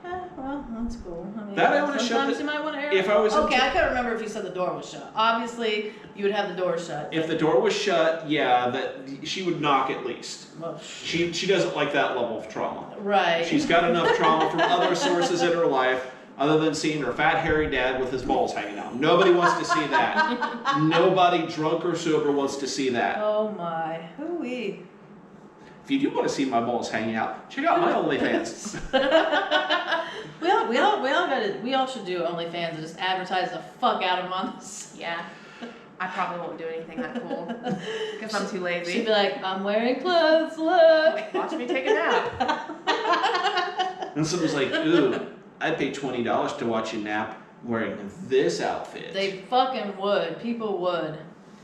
Well, well, that's cool. I mean, That I would've shut sometimes the- you might want to air. if I was okay, into- I couldn't remember if you said the door was shut. Obviously, you would have the door shut. If the door was shut, yeah, that she would knock at least. Well, She doesn't like that level of trauma. right. She's got enough trauma from other sources in her life other than seeing her fat hairy dad with his balls hanging out. Nobody wants to see that. Nobody, drunk or sober, wants to see that. Oh my, hooey. If you do want to see my balls hanging out, check out my OnlyFans. We all should do OnlyFans and just advertise the fuck out of them on this. Yeah. I probably won't do anything that cool. Because I'm too She'd lazy. be like, I'm wearing clothes, look. Watch me take a nap. And someone's like, ooh, I'd pay $20 to watch you nap wearing this outfit. They fucking would. People would.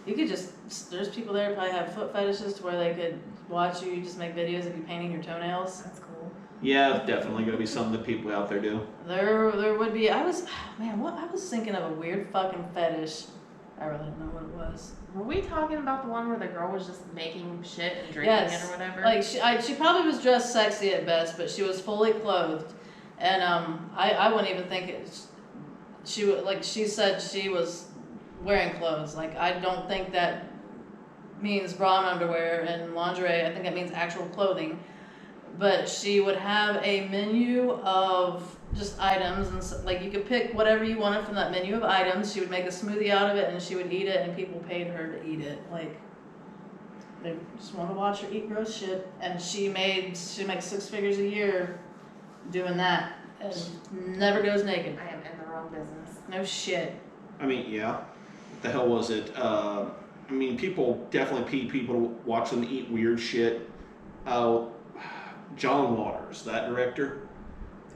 You could just, there's people there who probably have foot fetishes to where they could watch you just make videos of you painting your toenails. That's cool. Yeah, it's definitely going to be something that people out there do. There would be, I was thinking of a weird fucking fetish. I really don't know what it was. Were we talking about the one where the girl was just making shit and drinking Yes. it or whatever? Like she probably was dressed sexy at best, but she was fully clothed, and I wouldn't even think it. She said she was wearing clothes. Like I don't think that means bra and underwear and lingerie. I think that means actual clothing. But she would have a menu of just items, and like you could pick whatever you wanted from that menu of items. She would make a smoothie out of it, and she would eat it, and people paid her to eat it. Like they just want to watch her eat gross shit, and she makes 6 figures a year doing that, and never goes naked. I am in the wrong business. No shit. I mean, yeah. What the hell was it? I mean, people definitely pay people to watch them eat weird shit. John Waters, that director,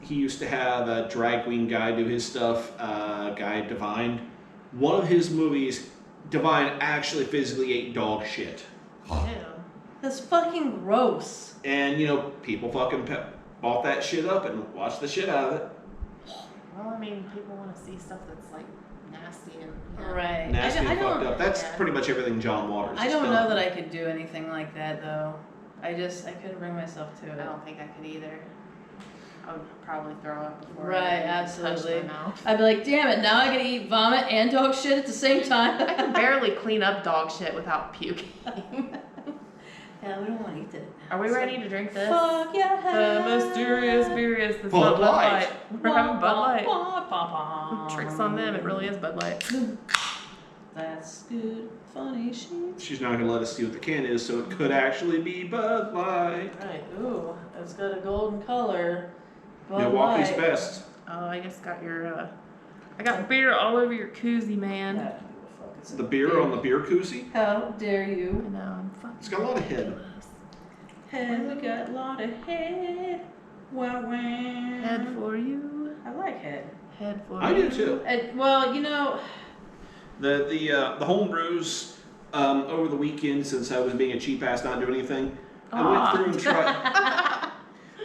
he used to have a drag queen guy do his stuff, guy Divine. One of his movies, Divine actually physically ate dog shit. Ew. That's fucking gross. And, you know, people fucking bought that shit up and watched the shit out of it. Well, I mean, people want to see stuff that's like nasty and Right. Nasty I and fucked don't. up. That's yeah. pretty much everything John Waters I has don't done. know that I could do anything like that though. I couldn't bring myself to it. I don't think I could either. I would probably throw up before Right, I even absolutely. touched my mouth. I'd be like, damn it, now I gotta eat vomit and dog shit at the same I time. can barely clean up dog shit without puking. Yeah, we don't want to eat it. Are we ready to drink this? Fuck yeah. The mysterious beerious. This is Bud not Bud Light. Light. We're having Bud Light. Tricks on them. It really is Bud Light. That's good. Funny shit. She's not going to let us see what the can is, so it could actually be Bud Light. Right. Ooh, it's got a golden color. Bud Milwaukee's Light. best. Oh, I just got your. I got beer all over your koozie, man. Yeah, who the fuck is The it? beer on the beer koozie. How dare I you? know. I'm fucking. It's got a lot of head. Hey, we got a lot of head. Wow, wow. Head for you. I like head. Head for I you. do too. Well, you know. The home brews over the weekend, since I was being a cheap ass not doing anything, I went through and tried.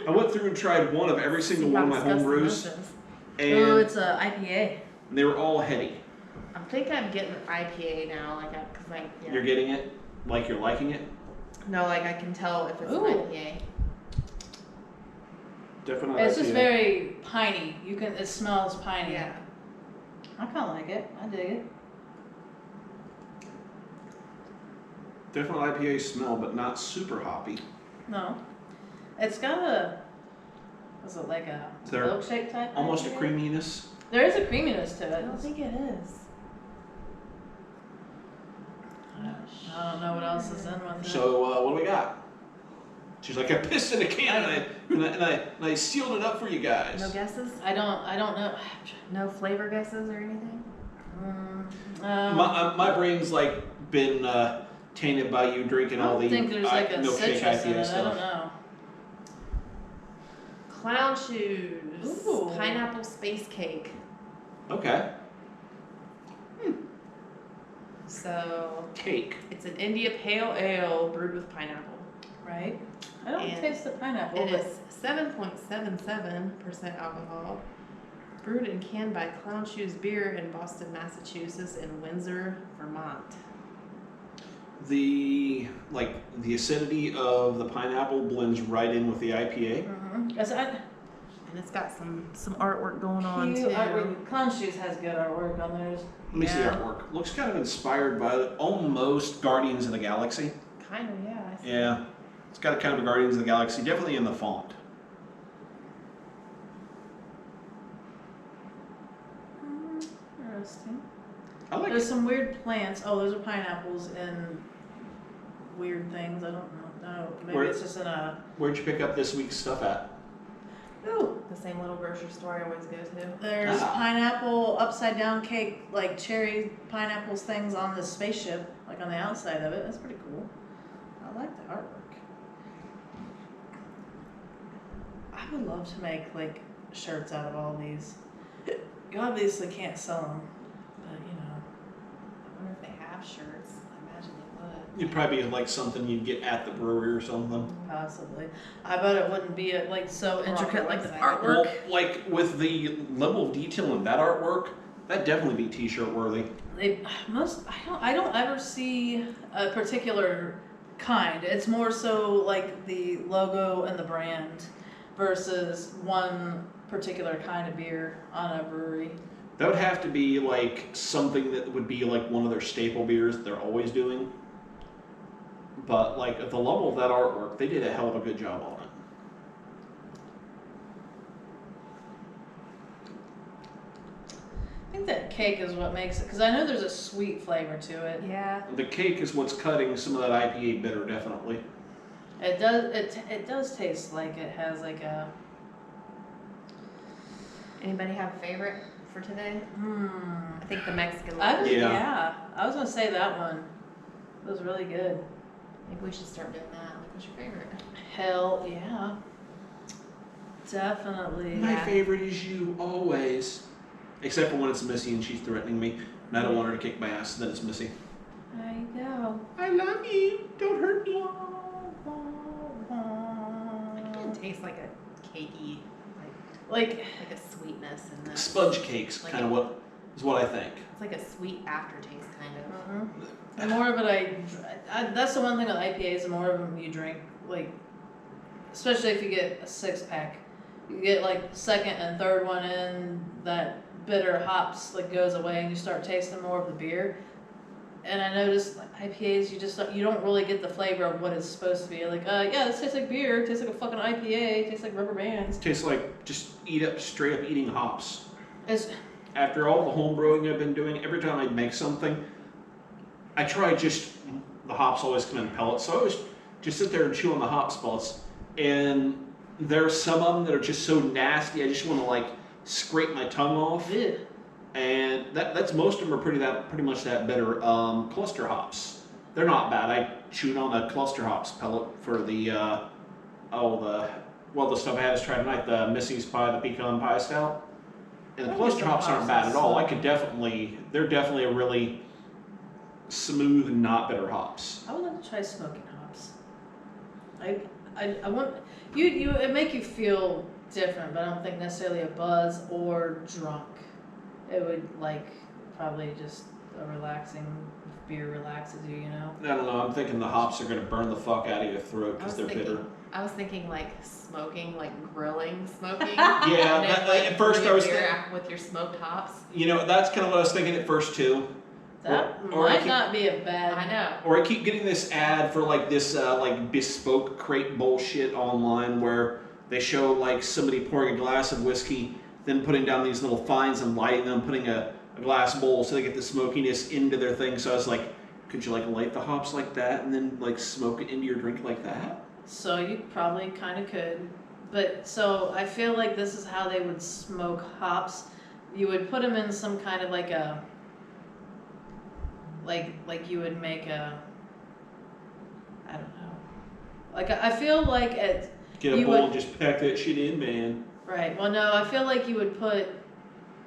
I went through and tried one of every single one of my home brews, Oh, and it's a IPA. they were all heady. I think I'm getting IPA now, cause yeah. You're getting it, like you're liking it. No, I can tell if it's Ooh. an IPA. Definitely. It's just IPA. very piney. It smells piney. Yeah. I kind of like it. I dig it. Definitely IPA smell, but not super hoppy. No. It's got was it like a There- milkshake type? Almost a IPA? creaminess. There is a creaminess to I it. don't think it is. I don't know what else is in with it. So what do we got? She's like, I pissed in a can and I sealed it up for you guys. No guesses? I don't know. No flavor guesses or anything? My brain's like been tainted by you drinking I all don't the think there's like a milkshake citrus in IPA it. I stuff. don't know. Clown shoes. Ooh. Pineapple space cake. Okay. So Cake. it's an India Pale Ale brewed with pineapple. Right? I don't And taste the pineapple. It but is 7.77% alcohol. Brewed and canned by Clown Shoes Beer in Boston, Massachusetts, and Windsor, Vermont. The acidity of the pineapple blends right in with the IPA. Mm-hmm. And and it's got some artwork going on Cute too. artwork. Clown Shoes has good artwork on theirs. Let me see the artwork. Looks kind of inspired by almost Guardians of the Galaxy. Kind of, yeah. I see. Yeah. It's got a kind of a Guardians of the Galaxy, definitely in the font. Interesting. I like There's it. some weird plants. Oh, those are pineapples and weird things. I don't know. No, maybe it's just in a. Where'd you pick up this week's stuff at? Ooh. The same little grocery store I always go to. There's pineapple upside down cake, like cherry pineapples things on this spaceship, like on the outside of it. That's pretty cool. I like the artwork. I would love to make like shirts out of all these. You obviously can't sell them, but you know. I wonder if they have shirts. I imagine they would. It'd probably be like something you'd get at the brewery or something. Possibly. I bet it wouldn't be like so intricate like the website. artwork. Well, like with the level of detail in that artwork, that'd definitely be t-shirt worthy. I don't ever see a particular kind. It's more so like the logo and the brand versus one particular kind of beer on a brewery. That would have to be like something that would be like one of their staple beers that they're always doing. But like at the level of that artwork, they did a hell of a good job on it. I think that cake is what makes it, because I know there's a sweet flavor to it. Yeah. The cake is what's cutting some of that IPA bitter, definitely. It does. It does taste like it has like a. Anybody have a favorite for today? I think the Mexican I one. was, Yeah. yeah. I was gonna say that one. It was really good. Maybe we should start doing that. Like, what's your favorite? Hell yeah. Definitely. My Yeah. favorite is you, always. Except for when it's Missy and she's threatening me, and I don't want her to kick my ass, then it's Missy. There you go. I love you, don't hurt me. It tastes like a cakey, Like, like a sweetness in this. Sponge cakes, Like kind of what is what I think. It's like a sweet aftertaste, kind of. the more of it that's the one thing with IPAs, the more of them you drink, like, especially if you get a 6-pack, you get like second and third one in, that bitter hops like goes away and you start tasting more of the beer. And I noticed like IPAs, you don't really get the flavor of what it's supposed to be. Like, yeah, this tastes like beer, it tastes like a fucking IPA, it tastes like rubber bands. It tastes like just straight up eating hops. It's, After all the home brewing I've been doing, every time I make something, I try the hops always come in pellets, so I always just sit there and chew on the hops pellets. And there's some of them that are just so nasty, I just want to like scrape my tongue off. ugh. And that's most of them are pretty much that bitter. Cluster hops, they're not bad. I chewed on a cluster hops pellet for the stuff I had to try tonight, the Missy's pie, the pecan pie stout. And the cluster hops aren't bad at all. They're definitely a really smooth and not bitter hops. I would like to try smoking hops. I want it make you feel different, but I don't think necessarily a buzz or drunk. It would like probably just a relaxing beer relaxes you, you know. I don't know. I'm thinking the hops are gonna burn the fuck out of your throat because they're bitter. I was thinking like smoking, like grilling smoking. Yeah, and then, at first I was beer with your smoked hops. You know, that's kind of what I was thinking at first too. That Or I might keep- not be a bad. I know. Or I keep getting this ad for like this like bespoke crate bullshit online where they show like somebody pouring a glass of whiskey, then putting down these little fines and lighting them, putting a glass bowl so they get the smokiness into their thing. So I was like, could you like light the hops like that and then like smoke it into your drink like that? So you probably kind of could, but so I feel like this is how they would smoke hops. You would put them in some kind of like a. Like you would make a. I don't know. Like I feel like it. Get a You bowl would- and just pack that shit in, man. Right. Well, no, I feel like you would put,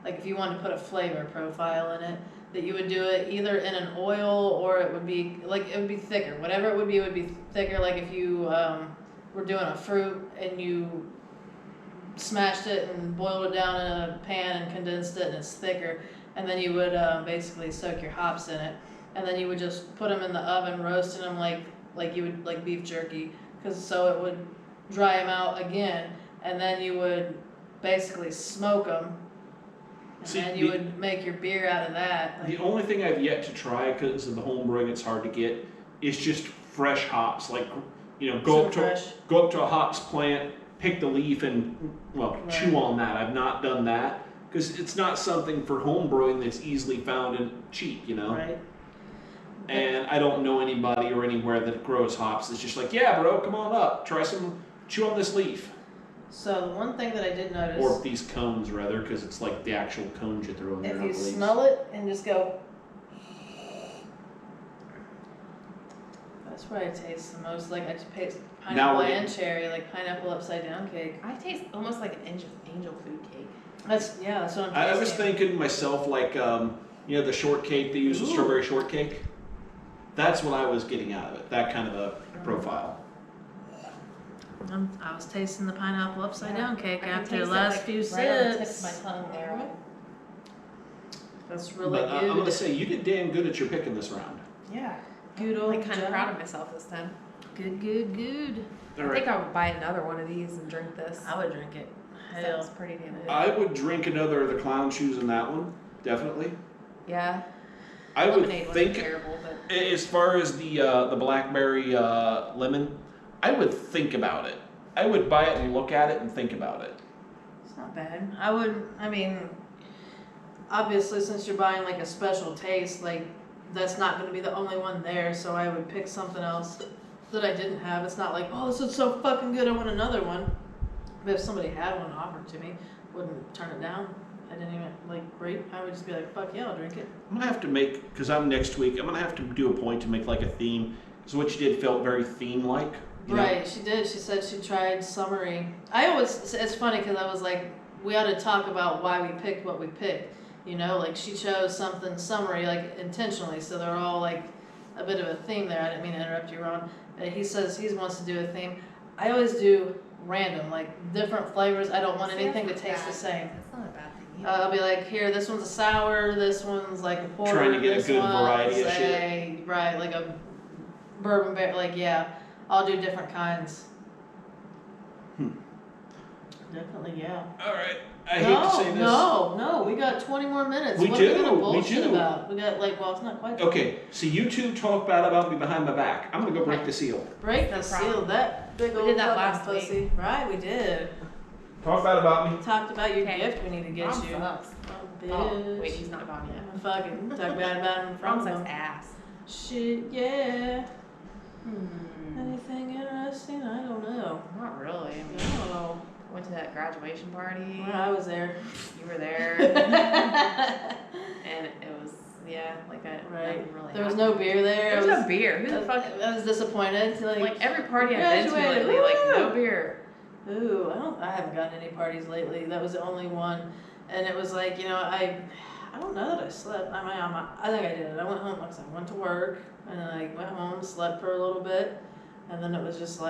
like if you wanted to put a flavor profile in it, that you would do it either in an oil or it would be thicker. Whatever it would be thicker. Like if you were doing a fruit and you smashed it and boiled it down in a pan and condensed it and it's thicker, and then you would basically soak your hops in it, and then you would just put them in the oven, roasting them like you would like beef jerky, so it would dry them out again. And then you would basically smoke them. And See, then you would make your beer out of that. The only thing I've yet to try, because of the home brewing, it's hard to get, is just fresh hops. Like, go up to a hops plant, pick the leaf, and chew on that. I've not done that because it's not something for home brewing that's easily found and cheap. Right. And I don't know anybody or anywhere that grows hops. It's just like, yeah, bro, come on up, chew on this leaf. So the one thing that I did notice, Or these cones, rather, because it's like the actual cones you throw in there. if you smell it and just go, that's where I taste the most. Like I just taste pineapple and cherry, like pineapple upside down cake. I taste almost like an angel food cake. That's what I'm tasting. I was thinking myself, like, the shortcake they use, the strawberry shortcake. That's what I was getting out of it. That kind of a profile. I was tasting the pineapple upside down cake after the taste last it, few right on the tip sips. of my tongue there. That's really But good. I'm gonna say you did damn good at your picking this round. Yeah. Good old I'm kind of job. proud of myself this time. Good. I think I would buy another one of these and drink this. I would drink it. Sounds pretty damn good. I would drink another of the clown shoes in that one, definitely. Yeah. I would Lemonade wasn't think, terrible, but as far as the blackberry lemon, I would think about it. I would buy it and look at it and think about it. It's not bad. Obviously since you're buying like a special taste, like that's not going to be the only one there, so I would pick something else that I didn't have. It's not like, oh, this is so fucking good, I want another one. But if somebody had one offered to me, wouldn't turn it down. I didn't even, great. I would just be like, fuck yeah, I'll drink it. I'm going to have to make, because I'm next week, I'm going to have to do a point to make like a theme. Because what you did felt very theme-like. Right, she did. She said she tried summery. It's funny because I was like, we ought to talk about why we picked what we picked. She chose something summery, intentionally, so they're all a bit of a theme there. I didn't mean to interrupt you, Ron. He says he wants to do a theme. I always do random, different flavors. I don't want anything to taste the same. That's not a bad thing. I'll be like, here, this one's a sour, this one's a porter. Trying to get a this good variety of one's shit. Right, like a bourbon bear, yeah. I'll do different kinds. Definitely, yeah. All right. I hate to say this. No, we got 20 more minutes. We What do, are we gonna we bullshit do. about? We got it's not quite. Okay, so you two talk bad about me behind my back. I'm going to go break the seal. Break No the seal. problem. That big We old did that fucking last pussy. Right, we did. Talk bad about me. Talked about your Okay. gift we need to get Ron you. sucks. Oh, bitch. Oh, wait, he's not gone yet. Fucking talk bad about him in Ron front of sucks him. ass. Shit, yeah. Anything interesting? I don't know. Not really. I mean, No. went to that graduation party. Well, I was there. You were there. And it was, Right. nothing really There was happened. no beer there. There was no beer. Who the fuck? I was disappointed. Like every party I've been to graduated, lately, no woo! beer. Ooh, I haven't gotten any parties lately. That was the only one, and it was I don't know that I slept. I think I did. I went home. I went to work, and then I went home, slept for a little bit, and then it was just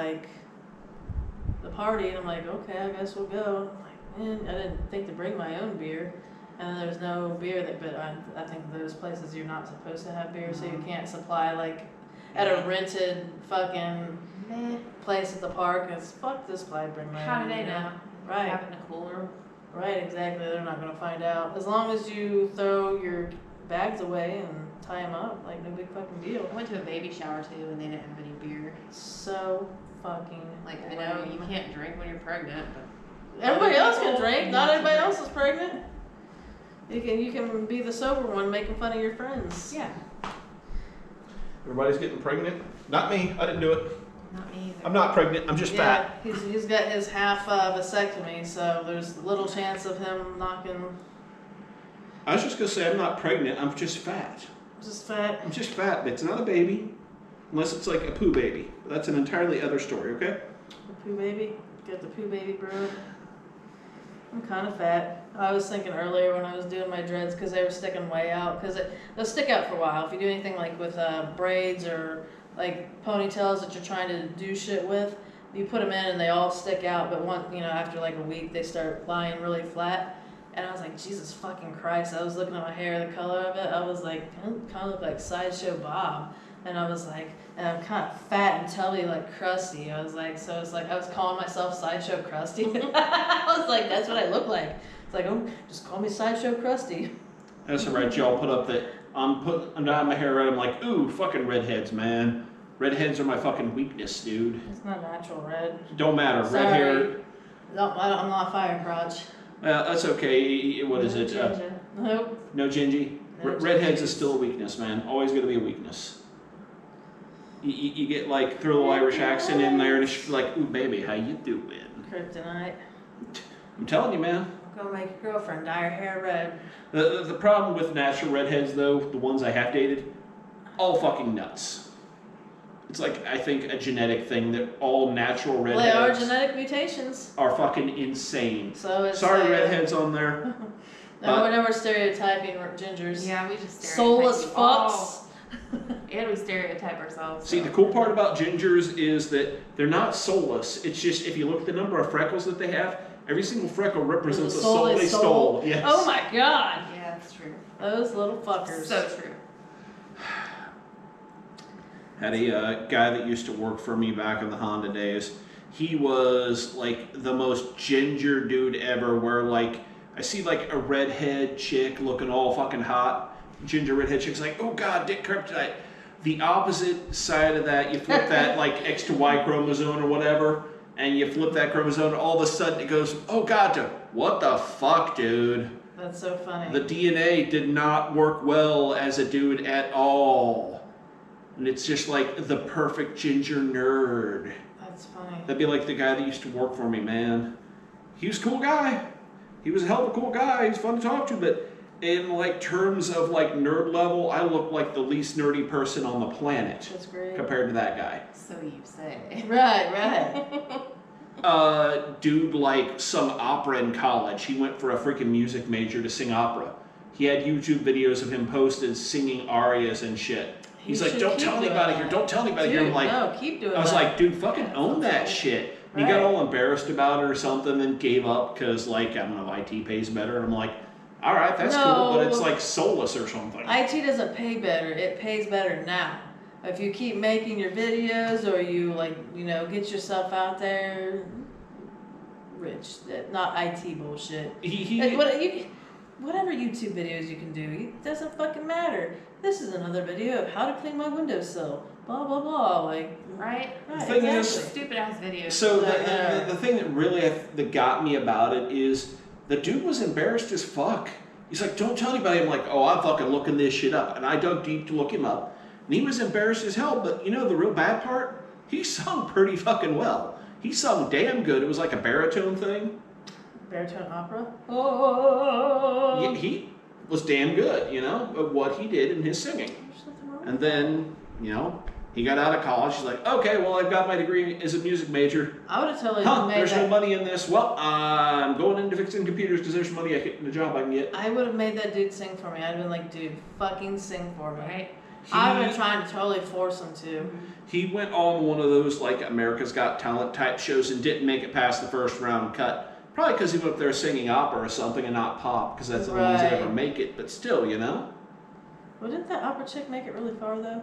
the party, and I'm like, okay, I guess we'll go. I'm like, man, I didn't think to bring my own beer, and then there's no beer but I think those places you're not supposed to have beer, so you can't supply at a rented fucking place at the park. It's fuck this place. Bring my How own. do they know? Right. Have it in a cooler. Right, exactly. They're not gonna find out. As long as you throw your bags away and tie them up, no big fucking deal. I went to a baby shower too, and they didn't have any beer. So fucking. I know you can't drink when you're pregnant, but Everybody else can drink. Not Not to everybody drink. else is pregnant. You can be the sober one making fun of your friends. yeah, Everybody's getting pregnant? Not me. I didn't do it. not me either. I'm not pregnant. I'm just fat. He's got his half vasectomy, so there's little chance of him knocking. I was just going to say I'm not pregnant. I'm just fat. Just fat. I'm just fat. It's not a baby. Unless it's like a poo baby. That's an entirely other story, okay? The poo baby. Got the poo baby bro. I'm kind of fat. I was thinking earlier when I was doing my dreads because they were sticking way out. Because they'll stick out for a while. If you do anything with braids or ponytails that you're trying to do shit with, you put them in and they all stick out. But after a week, they start lying really flat. And I was like, Jesus fucking Christ. I was looking at my hair, the color of it. I was like, kind of look like Sideshow Bob. and I was like, and I'm kind of fat and tubby like Krusty. I was like, so it's like I was calling myself Sideshow Krusty. I was like, that's what I look like. It's like, oh, just call me Sideshow Krusty. That's alright, y'all put up that I'm dyeing my hair red. I'm like, ooh, fucking redheads, man. Redheads are my fucking weakness, dude. It's not natural red. Don't matter. Sorry. Red hair. No, I'm not fire crotch. That's okay. What is it? Ginger. Nope. No gingy. No Redheads gingers. is still a weakness, man. Always going to be a weakness. You get like throw a little Irish accent in there, and it's like, ooh, baby, how you doing? Kryptonite. I'm telling you, man. I'm gonna make your girlfriend dye her hair red. The problem with natural redheads, though, the ones I have dated, all fucking nuts. It's like, I think, a genetic thing that all natural Well, they are redheads genetic mutations. are fucking insane. So it's Sorry, redheads on there. No, we're never stereotyping gingers. Yeah, we just stereotype Soulless you fucks. all. And we stereotype ourselves. See, the cool part about gingers is that they're not soulless. It's just, if you look at the number of freckles that they have, every single freckle represents a soul they stole. Yes. Oh my god. Yeah, that's true. Those little fuckers. So true. Had a guy that used to work for me back in the Honda days. He was like the most ginger dude ever, where like I see like a redhead chick looking all fucking hot. Ginger redhead chick's like, oh god, dick kryptonite. The opposite side of that, you flip that like X to Y chromosome or whatever, and you flip that chromosome, and all of a sudden it goes, oh god, to what the fuck, dude? That's so funny. The DNA did not work well as a dude at all. And it's just like the perfect ginger nerd. That's funny. That'd be like the guy that used to work for me, man. He was a cool guy. He was a hell of a cool guy. He's fun to talk to, but in like terms of like nerd level, I look like the least nerdy person on the planet That's great. compared to that guy. So you say. Right. Dude like sung opera in college. He went for a freaking music major to sing opera. He had YouTube videos of him posted singing arias and shit. He's like, don't tell anybody here, don't tell anybody here. I'm like, no, keep doing I was that. like, dude, fucking own that shit. He got all embarrassed about it or something and gave up because, like, I don't know, IT pays better. And I'm like, all right, that's cool, but it's like soulless or something. IT doesn't pay better. It pays better now. If you keep making your videos or you, like, you know, get yourself out there, rich. Not IT bullshit. Whatever YouTube videos you can do, it doesn't fucking matter. This is another video of how to clean my windowsill. Blah, blah, blah. Like, Right? right, The thing is- exactly. Stupid ass videos. So the thing that really that got me about it is the dude was embarrassed as fuck. He's like, don't tell anybody. I'm like, oh, I'm fucking looking this shit up. And I dug deep to look him up. And he was embarrassed as hell. But you know the real bad part? He sung pretty fucking well. He sung damn good. It was like a baritone thing. Baritone opera? Oh. Yeah, he was damn good, you know, of what he did in his singing. There's nothing wrong And with then, you know, he got out of college. He's like, okay, well, I've got my degree as a music major. I would have totally made There's that. no money in this. Well, I'm going into fixing computers because there's money in the job I can get. I would have made that dude sing for me. I'd been like, dude, fucking sing for me. Right? I've been trying to totally force him to. He went on one of those like America's Got Talent type shows and didn't make it past the first round cut. Probably because he went up there singing opera or something and not pop, because that's the only ones that ever make it. But still, you know. Well, didn't that opera chick make it really far though?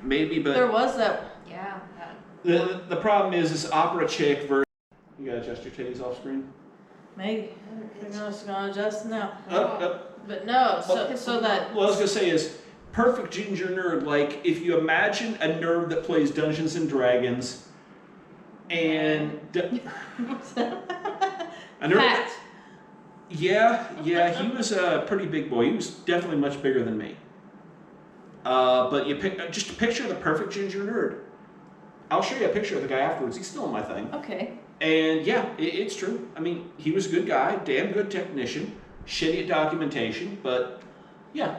Maybe, but There was that. Yeah. the problem is this opera chick versus. You gotta adjust your titties off screen. Maybe. We're gonna adjust now. Up. But no, so that. What I was gonna say is perfect ginger nerd. Like if you imagine a nerd that plays Dungeons and Dragons, and a nerd. Fat. Yeah, he was a pretty big boy. He was definitely much bigger than me. But you just picture the perfect ginger nerd. I'll show you a picture of the guy afterwards. He's still on my thing. Okay. And yeah, it's true. I mean, he was a good guy, damn good technician, shitty at documentation, but yeah,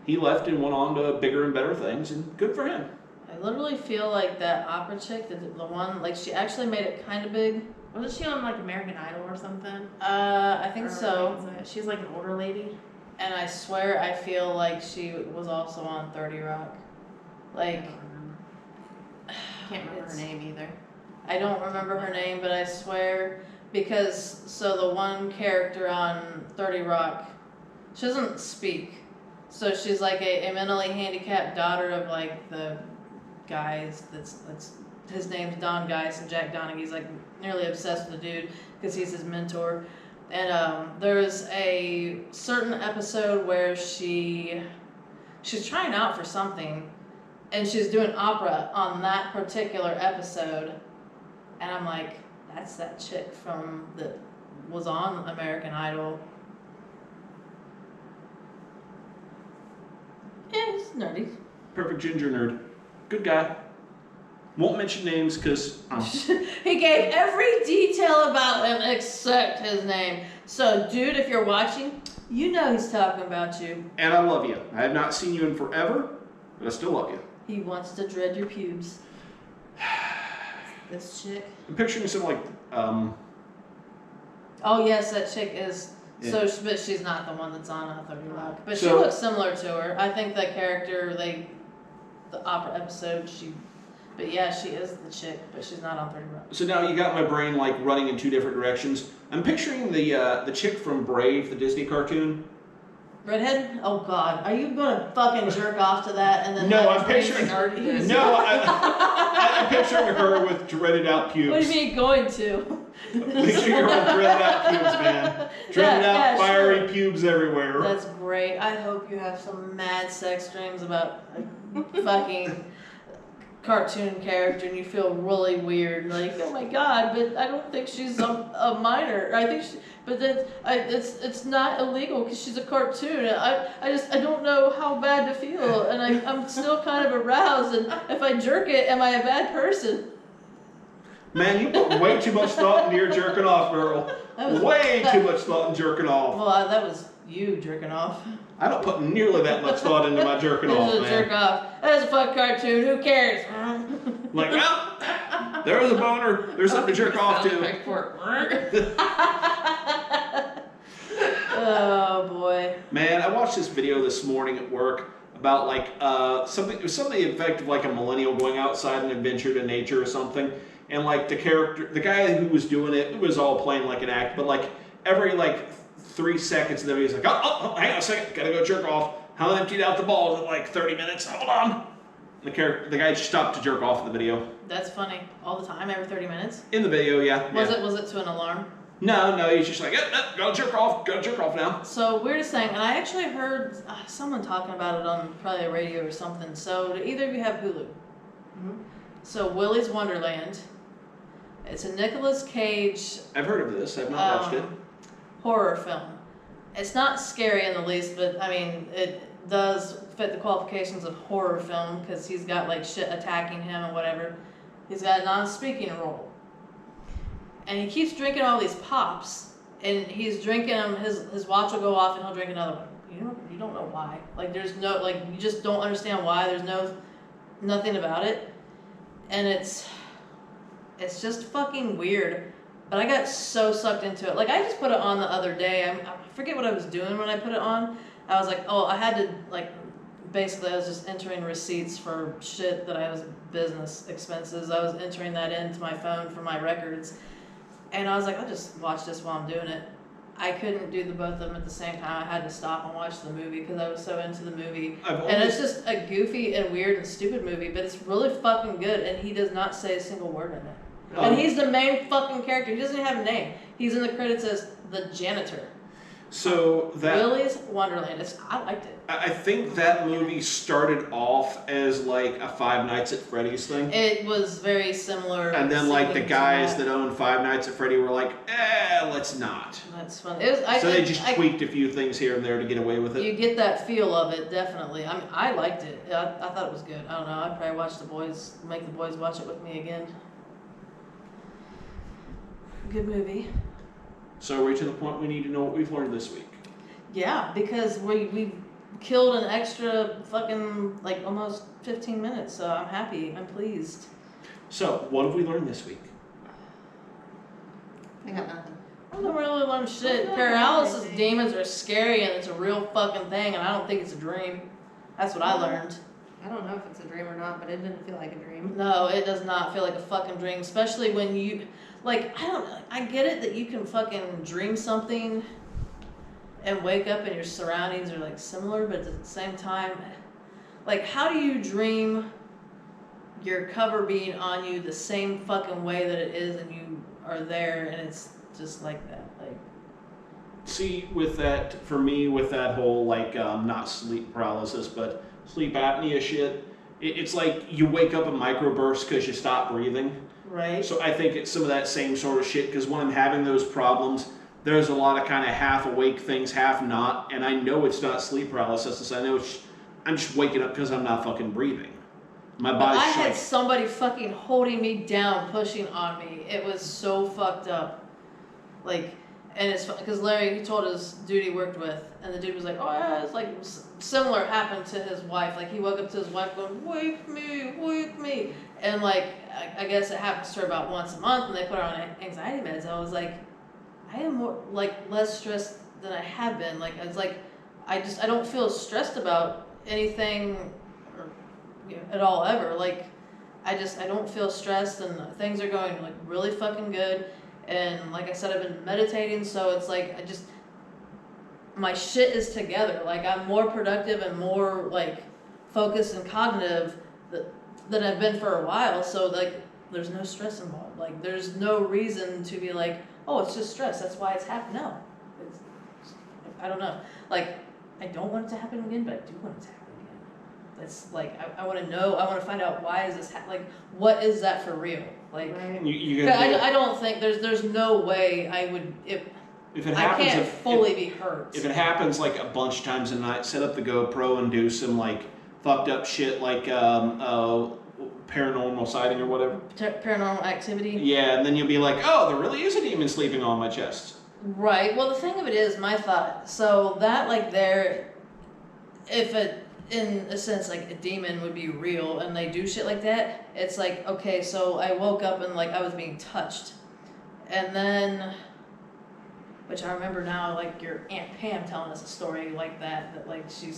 he left and went on to bigger and better things, and good for him. I literally feel like that opera chick, the one, like she actually made it kind of big. Wasn't she on like American Idol or something? I think Or so. what was it? She's like an older lady. And I swear I feel like she was also on 30 Rock. Like, I don't remember. Can't remember her name either. I don't remember her name, but I swear, because, so the one character on 30 Rock, she doesn't speak. So she's like a mentally handicapped daughter of like the guys that's his name's Don Geis, and Jack Donaghy's like nearly obsessed with the dude because he's his mentor. And there's a certain episode where she's trying out for something, and she's doing opera on that particular episode, and I'm like, that's that chick from that was on American Idol. Yeah, he's nerdy. Perfect ginger nerd. Good guy. Won't mention names because. He gave every detail about him except his name. So, dude, if you're watching, you know he's talking about you. And I love you. I have not seen you in forever, but I still love you. He wants to dread your pubes. This chick. I'm picturing some like. Oh yes, that chick is. Yeah. So, but she's not the one that's on 30 Rock. But she So- looks similar to her. I think that character, the opera episode, but yeah, she is the chick, but she's not on 30 Rock. So now you got my brain like running in two different directions. I'm picturing the chick from Brave, the Disney cartoon. Redhead? Oh God, are you gonna fucking jerk off to that and then? No, have I'm crazy picturing. nerdy- No, I'm picturing her with dreaded out pubes. What do you mean going to? Picturing her with dreaded out pubes, man. Dreaded out, fiery sure. pubes everywhere. That's great. I hope you have some mad sex dreams about a fucking cartoon character and you feel really weird. Like, oh my God, but I don't think she's a minor. I think but then it's not illegal because she's a cartoon. I don't know how bad to feel, and I'm still kind of aroused. And if I jerk it, am I a bad person? Man, you put way too much thought into your jerking off, girl. Way too much thought in jerking off. Well, that was you jerking off. I don't put nearly that much thought into my jerking This off, is a man. jerk off. That's a fuck cartoon. Who cares? Like, well, there was a boner. There's something to jerk off to. Oh boy. Man, I watched this video this morning at work about like something. It was something effective like a millennial going outside and adventure to nature or something. And like the guy who was doing it was all playing like an act, but like every like 3 seconds of the video, he's like, oh, hang on a second, gotta go jerk off. How emptied out the balls in like 30 minutes? Hold on. The guy just stopped to jerk off in the video. That's funny. All the time, every 30 minutes. In the video, yeah. Was it to an alarm? No, he's just like, yep, gotta jerk off now. So weirdest thing, and I actually heard someone talking about it on probably a radio or something. So do either of you have Hulu? Mm-hmm. So Willy's Wonderland. It's a Nicolas Cage I've heard of this. I've not watched it. horror film. It's not scary in the least, but I mean, it does fit the qualifications of horror film because he's got like shit attacking him and whatever. He's got a non-speaking role. And he keeps drinking all these pops, and he's drinking them, his watch will go off and he'll drink another one. You don't know why. Like there's no, like you just don't understand why. There's nothing about it. And it's just fucking weird. But I got so sucked into it. Like I just put it on the other day. I forget what I was doing when I put it on. I was like, oh, I had to like, basically I was just entering receipts for shit that I was business expenses. I was entering that into my phone for my records. And I was like, I'll just watch this while I'm doing it. I couldn't do the both of them at the same time. I had to stop and watch the movie because I was so into the movie. And it's just a goofy and weird and stupid movie, but it's really fucking good. And he does not say a single word in it. And he's the main fucking character. He doesn't even have a name. He's in the credits as the janitor. So that Willy's Wonderland. I liked it. I think that movie started off as like a Five Nights at Freddy's thing. It was very similar. And then like the to guys that own Five Nights at Freddy were like, let's not. That's fun. So they just tweaked a few things here and there to get away with it. You get that feel of it, definitely. I mean, I liked it. I thought it was good. I don't know. I'd probably make the boys watch it with me again. Good movie. So are we to the point we need to know what we've learned this week? Yeah, because we killed an extra fucking like almost 15 minutes, so I'm happy. I'm pleased. So what have we learned this week? I got nothing. I don't really learn shit. Paralysis demons are scary and it's a real fucking thing, and I don't think it's a dream. That's what I learned. I don't know if it's a dream or not, but it didn't feel like a dream. No, it does not feel like a fucking dream, especially when you, like, I get it that you can fucking dream something and wake up and your surroundings are like similar, but at the same time, like, how do you dream your cover being on you the same fucking way that it is and you are there and it's just like that? Like, see, with that, for me, with that whole, like, not sleep paralysis, but sleep apnea shit, it's like you wake up in microbursts because you stop breathing. right? So I think it's some of that same sort of shit, because when I'm having those problems, there's a lot of kind of half awake things, half not, and I know it's not sleep paralysis. I know I'm just waking up because I'm not fucking breathing. My But body's I just had like, somebody fucking holding me down, pushing on me. It was so fucked up. Like, and it's because Larry, he told his dude he worked with, and the dude was like, oh yeah, it's like similar happened to his wife. Like, he woke up to his wife going, wake me. And like, I guess it happens to her about once a month, and they put her on anxiety meds. I was like, I am more, like, less stressed than I have been. Like, it's like, I don't feel stressed about anything or, you know, at all ever. Like, I don't feel stressed, and things are going like really fucking good. And like I said, I've been meditating, so it's like my shit is together. Like, I'm more productive and more like focused and cognitive than I've been for a while. So like, there's no stress involved. Like, there's no reason to be like, oh, it's just stress, that's why it's happening. No, I don't know. Like, I don't want it to happen again, but I do want it to happen again. That's like, I want to know. I want to find out, why is this like, what is that for real? Like, I don't think there's no way I would if it happens, I can't fully be hurt. If it happens like a bunch of times a night, set up the GoPro and do some like fucked up shit, like paranormal sighting or whatever. Paranormal activity. Yeah, and then you'll be like, oh, there really is a demon sleeping on my chest. Right. Well, the thing of it is, my thought. So that, like, if it, in a sense, like, a demon would be real and they do shit like that, it's like, okay, so I woke up and like I was being touched, and then, which I remember now, like your Aunt Pam telling us a story like that like she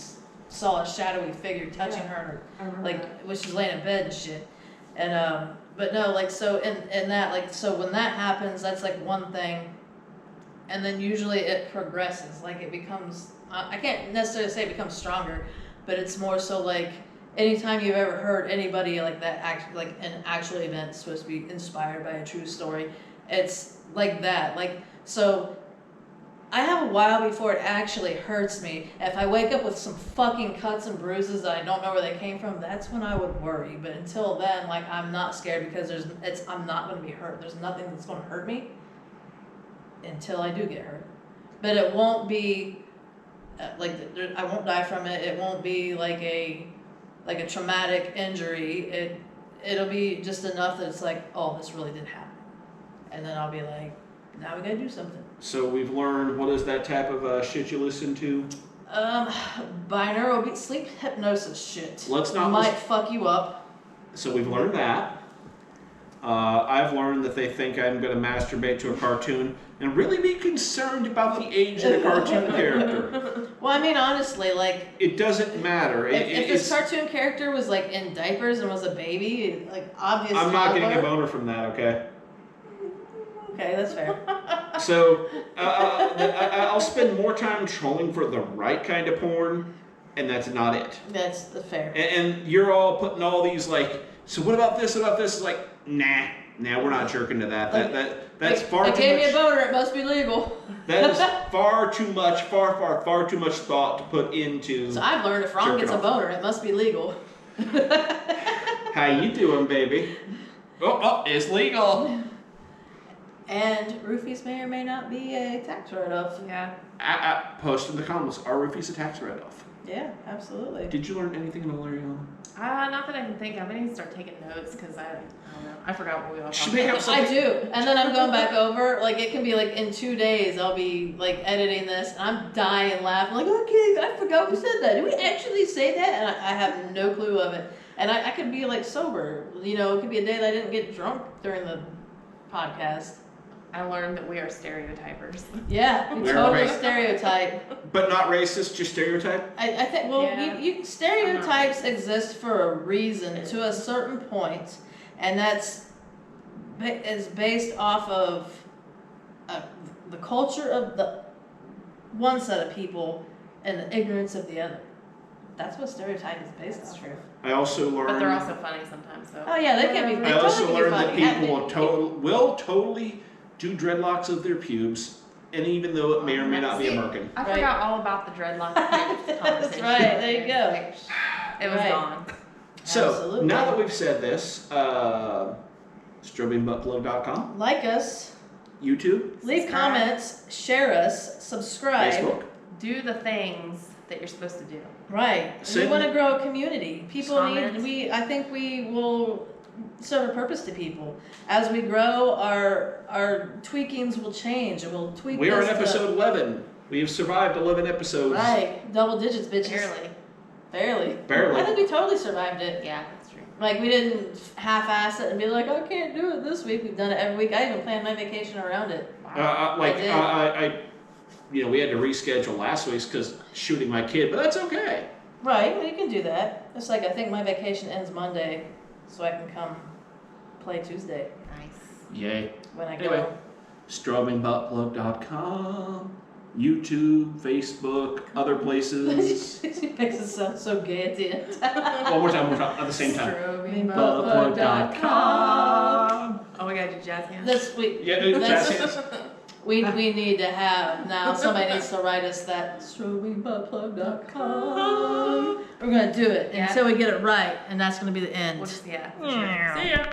saw a shadowy figure touching her, like when she's laying in bed and shit. And but no, like, so in that, like, so when that happens, that's like one thing, and then usually it progresses. Like, it becomes, I can't necessarily say it becomes stronger, but it's more so like anytime you've ever heard anybody like that like an actual event supposed to be inspired by a true story, it's like that. Like, so I have a while before it actually hurts me. If I wake up with some fucking cuts and bruises that I don't know where they came from, that's when I would worry. But until then, like, I'm not scared, because I'm not going to be hurt. There's nothing that's going to hurt me until I do get hurt. But it won't be I won't die from it. It won't be like a traumatic injury. It'll be just enough that it's like, oh, this really did happen, and then I'll be like, now we gotta do something. So we've learned, what is that type of shit you listen to? Binaural sleep hypnosis shit. Let's not might fuck you up. So we've learned that. I've learned that they think I'm going to masturbate to a cartoon and really be concerned about the age of the cartoon character. Well, I mean, honestly, like, it doesn't matter. If this cartoon character was like in diapers and was a baby, like, obviously, I'm not getting a boner from that. Okay. Okay, that's fair. So I'll spend more time trolling for the right kind of porn, and that's not it. That's fair. And you're all putting all these like, so what about this? What about this? It's like, nah, we're not jerking to that. That's far too much. It gave me a boner. It must be legal. That is far too much thought to put into. So I've learned, if Ron gets a boner, it must be legal. How you doing, baby? Oh, it's legal. And Roofies may or may not be a tax write-off. Yeah. Post in the comments, are Roofies a tax write-off? Yeah, absolutely. Did you learn anything in Ariana? Not that I can think of. I need to start taking notes, because I don't know. I forgot what we all talked about. I do. And then I'm going back over. Like, it can be like in 2 days, I'll be like editing this, and I'm dying laughing. Like, okay, I forgot we said that. Did we actually say that? And I have no clue of it. And I could be like sober. You know, it could be a day that I didn't get drunk during the podcast. I learned that we are stereotypers. Yeah, we totally stereotype. But not racist, just stereotype? I think, well, Yeah. stereotypes exist for a reason to a certain point, and that's is based off of the culture of one set of people and the ignorance of the other. That's what stereotype is based That's off true. of. I also learned. But they're also funny sometimes, so. Oh yeah, they can be. They I also totally can be learned that funny. people will totally do dreadlocks of their pubes, and even though it may or may not be See, American. I Right. forgot all about the dreadlock conversation. That's right, there you go. It was Right. gone. So Absolutely. now that we've said this, strobingbuttplug.com, Like us, YouTube, leave Subscribe. comments, share us, subscribe. Facebook. Do the things that you're supposed to do. Right. We Send- want to grow a community. People Comment. I think we will serve a purpose to people. As we grow, our tweakings will change, and we'll tweak. We are this in to- episode 11. We have survived 11 episodes. Right, double digits, bitches. Barely. Barely. I think we totally survived it. Yeah, that's true. Like we didn't half-ass it and be like, I can't do it this week. We've done it every week. I even planned my vacation around it. We had to reschedule last week's because shooting my kid, but that's okay. Right, well, you can do that. It's like I think my vacation ends Monday, so I can come play Tuesday Nice. Yay. when I Anyway. go. strobingbuttplug.com, YouTube, Facebook, other places. She makes it sound so gay at the end. One more time, at the same time. Strobingbuttplug.com. Oh, we gotta do jazz hands. This week. Yeah, jazz hands. We need to have now. Somebody needs to write us that strobingbuttplug.com. We're gonna do it Yeah. until we get it right, and that's gonna be the end. We'll just, yeah. For sure. See ya.